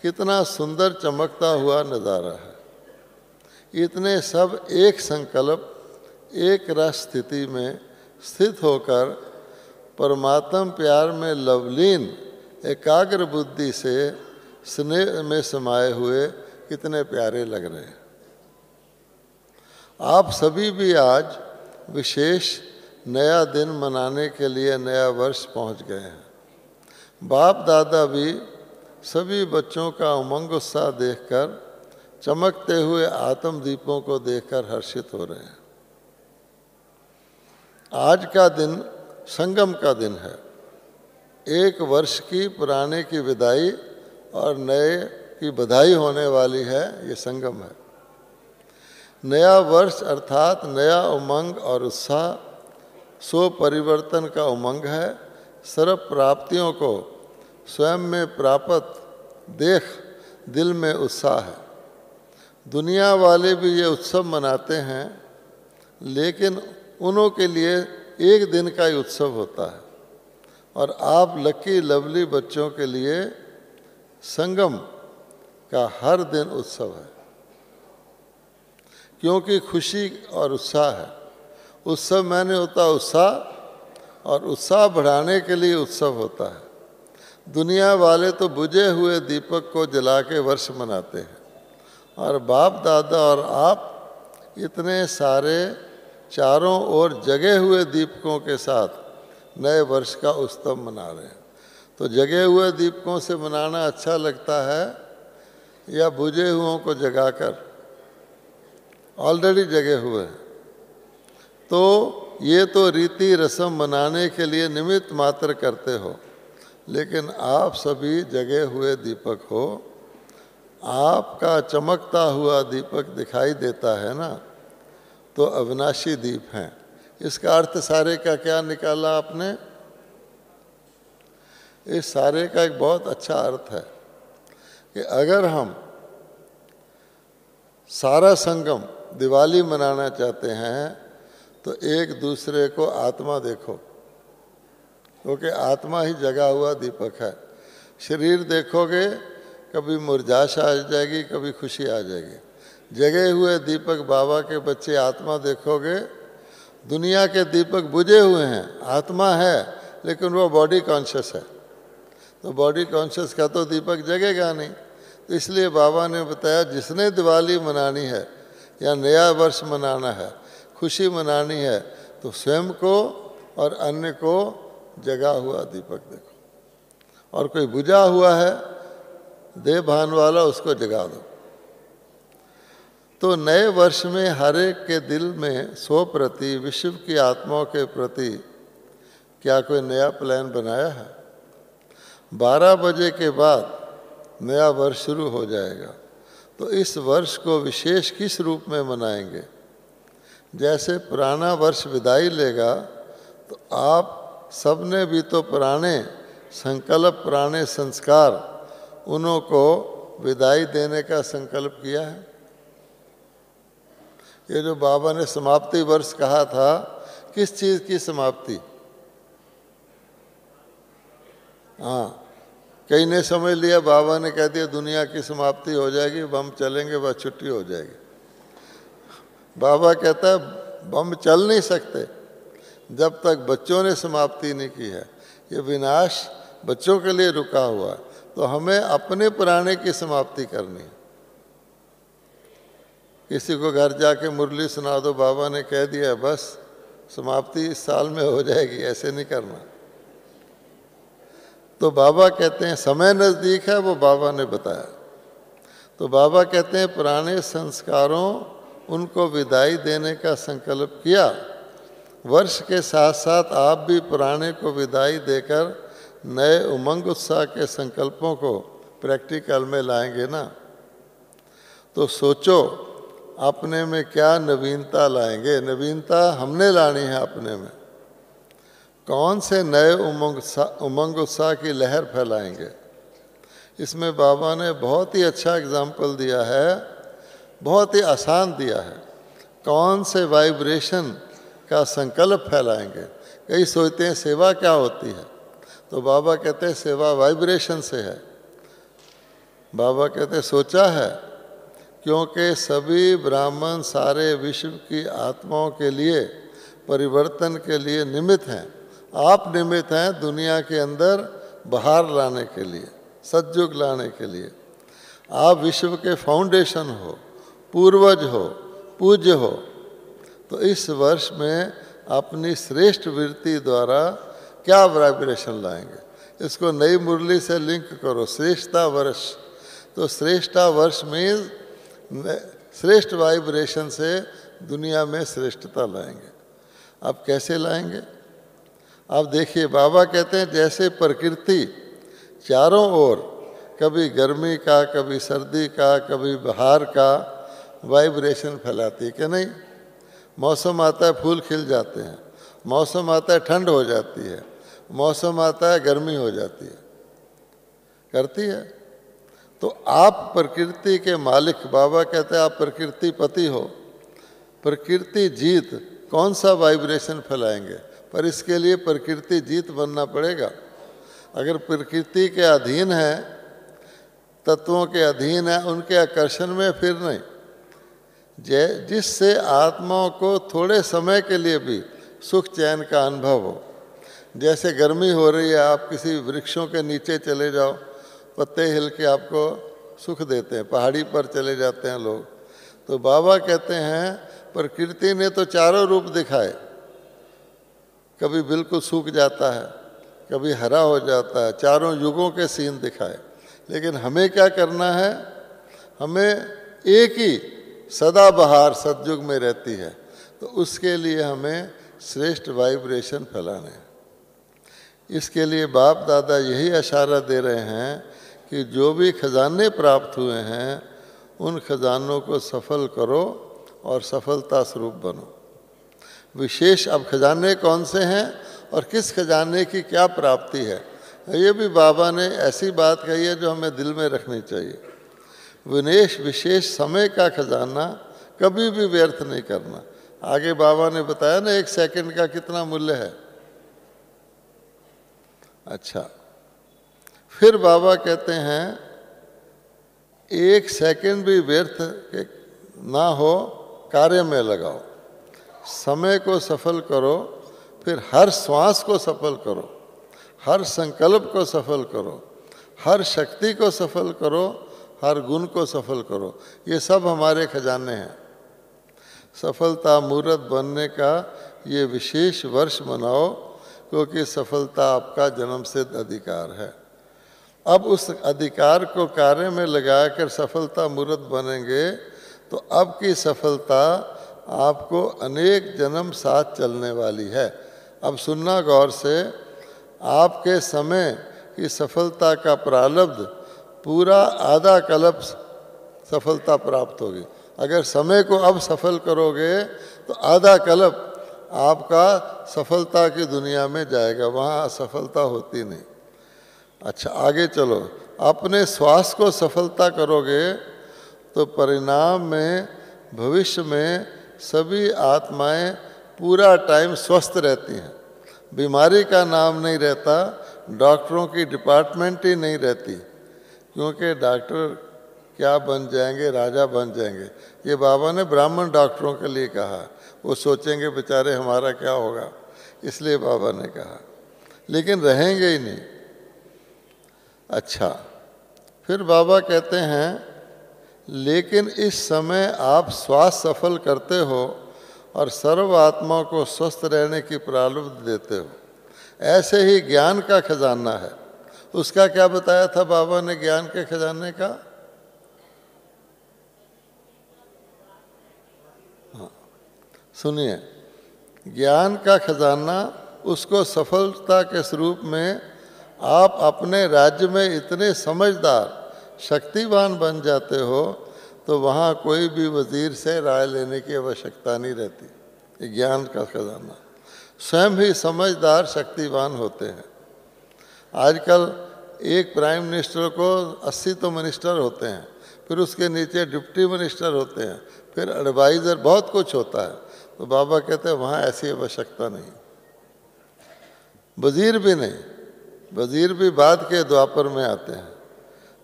कितना सुंदर चमकता हुआ नज़ारा है। इतने सब एक संकल्प, एक रस स्थिति में स्थित होकर परमात्म प्यार में लवलीन एकाग्र बुद्धि से स्नेह में समाये हुए कितने प्यारे लग रहे हैं। आप सभी भी आज विशेष नया दिन मनाने के लिए नया वर्ष पहुंच गए हैं। बाप दादा भी सभी बच्चों का उमंग उत्साह देखकर, चमकते हुए आत्म दीपों को देखकर हर्षित हो रहे हैं। आज का दिन संगम का दिन है। एक वर्ष की पुराने की विदाई और नए की बधाई होने वाली है, ये संगम है। नया वर्ष अर्थात नया उमंग और उत्साह, स्व परिवर्तन का उमंग है। सर्व प्राप्तियों को स्वयं में प्राप्त देख दिल में उत्साह है। दुनिया वाले भी ये उत्सव मनाते हैं, लेकिन उन्हों के लिए एक दिन का ही उत्सव होता है, और आप लकी लवली बच्चों के लिए संगम का हर दिन उत्सव है, क्योंकि खुशी और उत्साह है। उत्सव माने होता उत्साह, और उत्साह बढ़ाने के लिए उत्सव होता है। दुनिया वाले तो बुझे हुए दीपक को जला के वर्ष मनाते हैं, और बाप दादा और आप इतने सारे चारों ओर जगे हुए दीपकों के साथ नए वर्ष का उत्सव मना रहे हैं। तो जगे हुए दीपकों से मनाना अच्छा लगता है या बुझे हुओं को जगाकर? ऑलरेडी जगे हुए हैं। तो ये तो रीति रस्म मनाने के लिए निमित्त मात्र करते हो, लेकिन आप सभी जगे हुए दीपक हो। आपका चमकता हुआ दीपक दिखाई देता है ना, तो अविनाशी दीप हैं। इसका अर्थ सारे का क्या निकाला आपने? इस सारे का एक बहुत अच्छा अर्थ है कि अगर हम सारा संगम दिवाली मनाना चाहते हैं तो एक दूसरे को आत्मा देखो, क्योंकि आत्मा ही जगा हुआ दीपक है। शरीर देखोगे कभी मुरझाश आ जाएगी, कभी खुशी आ जाएगी। जगे हुए दीपक बाबा के बच्चे आत्मा देखोगे। दुनिया के दीपक बुझे हुए हैं, आत्मा है लेकिन वो बॉडी कॉन्शियस है, तो बॉडी कॉन्शियस का तो दीपक जगेगा नहीं। तो इसलिए बाबा ने बताया जिसने दिवाली मनानी है या नया वर्ष मनाना है, खुशी मनानी है, तो स्वयं को और अन्य को जगा हुआ दीपक देखो, और कोई बुझा हुआ है देह भान वाला, उसको जगा दो। तो नए वर्ष में हर एक के दिल में स्व प्रति, विश्व की आत्माओं के प्रति क्या कोई नया प्लान बनाया है? 12 बजे के बाद नया वर्ष शुरू हो जाएगा, तो इस वर्ष को विशेष किस रूप में मनाएंगे? जैसे पुराना वर्ष विदाई लेगा, तो आप सबने भी तो पुराने संकल्प, पुराने संस्कार, उन्हों को विदाई देने का संकल्प किया है। ये जो बाबा ने समाप्ति वर्ष कहा था, किस चीज़ की समाप्ति? हाँ, कई ने समझ लिया बाबा ने कह दिया दुनिया की समाप्ति हो जाएगी, बम चलेंगे, बस छुट्टी हो जाएगी। बाबा कहता है बम चल नहीं सकते जब तक बच्चों ने समाप्ति नहीं की है। ये विनाश बच्चों के लिए रुका हुआ है, तो हमें अपने पुराने की समाप्ति करनी है। किसी को घर जाके मुरली सुना दो, बाबा ने कह दिया बस समाप्ति इस साल में हो जाएगी, ऐसे नहीं करना। तो बाबा कहते हैं समय नज़दीक है, वो बाबा ने बताया। तो बाबा कहते हैं पुराने संस्कारों, उनको विदाई देने का संकल्प किया। वर्ष के साथ साथ आप भी पुराने को विदाई देकर नए उमंग उत्साह के संकल्पों को प्रैक्टिकल में लाएंगे ना। तो सोचो अपने में क्या नवीनता लाएंगे। नवीनता हमने लानी है अपने में। कौन से नए उमंग उत्साह की लहर फैलाएंगे? इसमें बाबा ने बहुत ही अच्छा एग्जाम्पल दिया है। बहुत ही आसान दिया है। कौन से वाइब्रेशन का संकल्प फैलाएंगे। कई सोचते हैं सेवा क्या होती है, तो बाबा कहते हैं सेवा वाइब्रेशन से है। बाबा कहते हैं सोचा है, क्योंकि सभी ब्राह्मण सारे विश्व की आत्माओं के लिए परिवर्तन के लिए निमित्त हैं। आप निमित्त हैं दुनिया के अंदर बाहर लाने के लिए, सतयुग लाने के लिए। आप विश्व के फाउंडेशन हो, पूर्वज हो, पूज्य हो। तो इस वर्ष में अपनी श्रेष्ठ वृत्ति द्वारा क्या वाइब्रेशन लाएंगे, इसको नई मुरली से लिंक करो, श्रेष्ठता वर्ष। तो श्रेष्ठता वर्ष में श्रेष्ठ वाइब्रेशन से दुनिया में श्रेष्ठता लाएंगे। अब कैसे लाएंगे? आप देखिए, बाबा कहते हैं जैसे प्रकृति चारों ओर कभी गर्मी का, कभी सर्दी का, कभी बहार का वाइब्रेशन फैलाती है कि नहीं। मौसम आता है फूल खिल जाते हैं, मौसम आता है ठंड हो जाती है, मौसम आता है गर्मी हो जाती है, करती है। तो आप प्रकृति के मालिक, बाबा कहते हैं आप प्रकृति पति हो, प्रकृति जीत। कौन सा वाइब्रेशन फैलाएंगे? पर इसके लिए प्रकृति जीत बनना पड़ेगा। अगर प्रकृति के अधीन है, तत्वों के अधीन है, उनके आकर्षण में फिर नहीं, जिससे आत्माओं को थोड़े समय के लिए भी सुख चैन का अनुभव हो। जैसे गर्मी हो रही है, आप किसी वृक्षों के नीचे चले जाओ, पत्ते हिल के आपको सुख देते हैं। पहाड़ी पर चले जाते हैं लोग। तो बाबा कहते हैं प्रकृति ने तो चारों रूप दिखाए, कभी बिल्कुल सूख जाता है, कभी हरा हो जाता है, चारों युगों के सीन दिखाए। लेकिन हमें क्या करना है? हमें एक ही सदाबहार सतयुग में रहती है, तो उसके लिए हमें श्रेष्ठ वाइब्रेशन फैलाने हैं। इसके लिए बाप दादा यही इशारा दे रहे हैं कि जो भी खजाने प्राप्त हुए हैं उन खजानों को सफल करो और सफलता स्वरूप बनो। विशेष अब खजाने कौन से हैं और किस खजाने की क्या प्राप्ति है, ये भी बाबा ने ऐसी बात कही है जो हमें दिल में रखनी चाहिए। विशेष समय का खजाना कभी भी व्यर्थ नहीं करना। आगे बाबा ने बताया ना 1 सेकंड का कितना मूल्य है। अच्छा, फिर बाबा कहते हैं 1 सेकंड भी व्यर्थ ना हो, कार्य में लगाओ, समय को सफल करो, फिर हर श्वास को सफल करो, हर संकल्प को सफल करो, हर शक्ति को सफल करो, हर गुण को सफल करो। ये सब हमारे खजाने हैं। सफलता मूर्त बनने का ये विशेष वर्ष मनाओ, क्योंकि सफलता आपका जन्मसिद्ध अधिकार है। अब उस अधिकार को कार्य में लगाकर सफलता मूर्त बनेंगे तो अब की सफलता आपको अनेक जन्म साथ चलने वाली है। अब सुनना गौर से, आपके समय की सफलता का प्रारब्ध पूरा आधा कल्प सफलता प्राप्त होगी। अगर समय को अब सफल करोगे तो आधा कल्प आपका सफलता की दुनिया में जाएगा, वहाँ असफलता होती नहीं। अच्छा, आगे चलो। अपने श्वास को सफलता करोगे तो परिणाम में भविष्य में सभी आत्माएं पूरा टाइम स्वस्थ रहती हैं, बीमारी का नाम नहीं रहता, डॉक्टरों की डिपार्टमेंट ही नहीं रहती, क्योंकि डॉक्टर क्या बन जाएंगे, राजा बन जाएंगे। ये बाबा ने ब्राह्मण डॉक्टरों के लिए कहा, वो सोचेंगे बेचारे हमारा क्या होगा, इसलिए बाबा ने कहा, लेकिन रहेंगे ही नहीं। अच्छा, फिर बाबा कहते हैं लेकिन इस समय आप श्वास सफल करते हो और सर्व आत्माओं को स्वस्थ रहने की प्रारब्ध देते हो। ऐसे ही ज्ञान का खजाना है। उसका क्या बताया था बाबा ने ज्ञान के खजाने का? हाँ, सुनिए, ज्ञान का खजाना, उसको सफलता के स्वरूप में आप अपने राज्य में इतने समझदार शक्तिवान बन जाते हो तो वहाँ कोई भी वजीर से राय लेने की आवश्यकता नहीं रहती। ज्ञान का खजाना, स्वयं ही समझदार शक्तिवान होते हैं। आजकल एक प्राइम मिनिस्टर को 80 तो मिनिस्टर होते हैं, फिर उसके नीचे डिप्टी मिनिस्टर होते हैं, फिर एडवाइज़र, बहुत कुछ होता है। तो बाबा कहते हैं वहाँ ऐसी आवश्यकता नहीं, वज़ीर भी नहीं, वज़ीर भी बाद के द्वापर में आते हैं।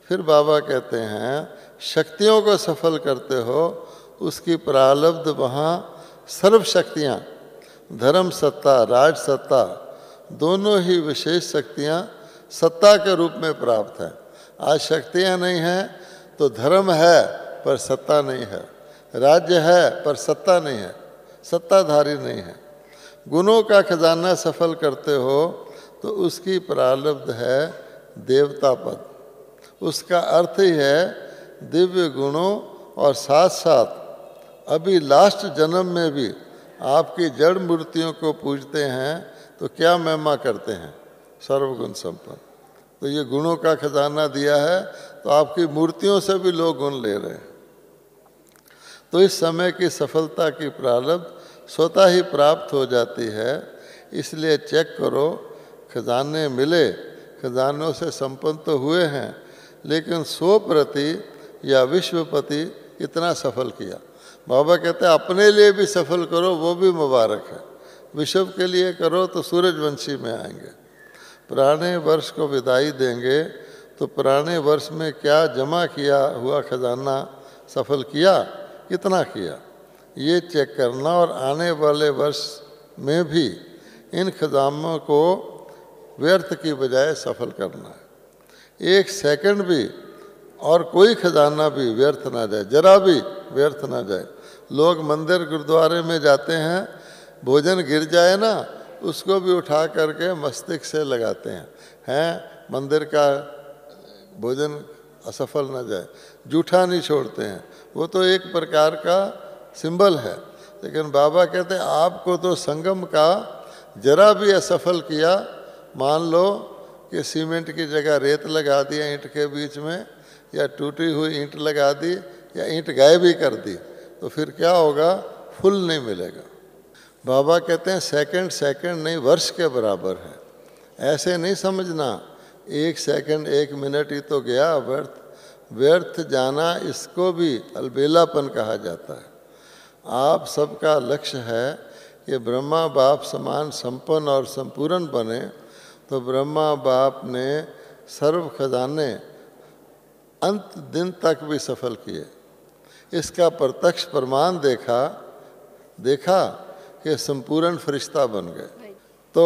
फिर बाबा कहते हैं शक्तियों को सफल करते हो, उसकी प्रारब्ध वहाँ सर्व शक्तियाँ, धर्म सत्ता, राज सत्ता, दोनों ही विशेष शक्तियाँ सत्ता के रूप में प्राप्त हैं। आज शक्तियाँ नहीं हैं तो धर्म है पर सत्ता नहीं है, राज्य है पर सत्ता नहीं है, सत्ताधारी नहीं है। गुणों का खजाना सफल करते हो तो उसकी प्रारब्ध है देवता पद। उसका अर्थ ही है दिव्य गुणों, और साथ साथ अभी लास्ट जन्म में भी आपकी जड़ मूर्तियों को पूजते हैं तो क्या महिमा करते हैं, सर्वगुण संपन्न। तो ये गुणों का खजाना दिया है तो आपकी मूर्तियों से भी लोग गुण ले रहे हैं। तो इस समय की सफलता की प्रारब्ध स्वतः ही प्राप्त हो जाती है। इसलिए चेक करो, खजाने मिले, खजानों से संपन्न तो हुए हैं, लेकिन 100% या विश्वपति इतना सफल किया। बाबा कहते हैं अपने लिए भी सफल करो, वो भी मुबारक है। विश्व के लिए करो तो सूरजवंशी में आएंगे। पुराने वर्ष को विदाई देंगे तो पुराने वर्ष में क्या जमा किया हुआ खजाना सफल किया, कितना किया, ये चेक करना, और आने वाले वर्ष में भी इन खजानों को व्यर्थ की बजाय सफल करना है। 1 सेकंड भी और कोई खजाना भी व्यर्थ ना जाए, जरा भी व्यर्थ ना जाए। लोग मंदिर गुरुद्वारे में जाते हैं, भोजन गिर जाए ना, उसको भी उठा करके मस्तिष्क से लगाते हैं, मंदिर का भोजन असफल ना जाए, जूठा नहीं छोड़ते हैं। वो तो एक प्रकार का सिंबल है। लेकिन बाबा कहते हैं आपको तो संगम का जरा भी असफल किया, मान लो कि सीमेंट की जगह रेत लगा दिया ईंट के बीच में, या टूटी हुई ईंट लगा दी, या ईंट गायब ही कर दी, तो फिर क्या होगा, फुल नहीं मिलेगा। बाबा कहते हैं सेकंड नहीं, वर्ष के बराबर है। ऐसे नहीं समझना 1 सेकंड 1 मिनट ही तो गया, व्यर्थ जाना, इसको भी अलबेलापन कहा जाता है। आप सबका लक्ष्य है कि ब्रह्मा बाप समान संपन्न और संपूर्ण बने, तो ब्रह्मा बाप ने सर्व खजाने अंत दिन तक भी सफल किए। इसका प्रत्यक्ष प्रमाण देखा कि संपूर्ण फरिश्ता बन गए। तो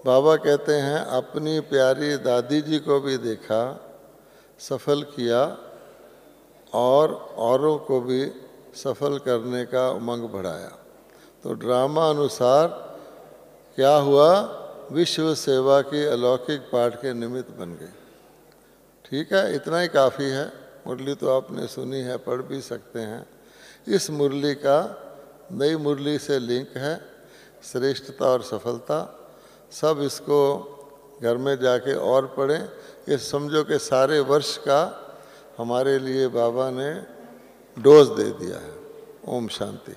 बाबा कहते हैं अपनी प्यारी दादी जी को भी देखा, सफल किया, और औरों को भी सफल करने का उमंग बढ़ाया। तो ड्रामा अनुसार क्या हुआ, विश्व सेवा की अलौकिक पाठ के निमित्त बन गई। ठीक है, इतना ही काफ़ी है। मुरली तो आपने सुनी है, पढ़ भी सकते हैं। इस मुरली का नई मुरली से लिंक है, श्रेष्ठता और सफलता। सब इसको घर में जाके और पढ़ें। ये समझो कि सारे वर्ष का हमारे लिए बाबा ने डोज दे दिया है। ओम शांति।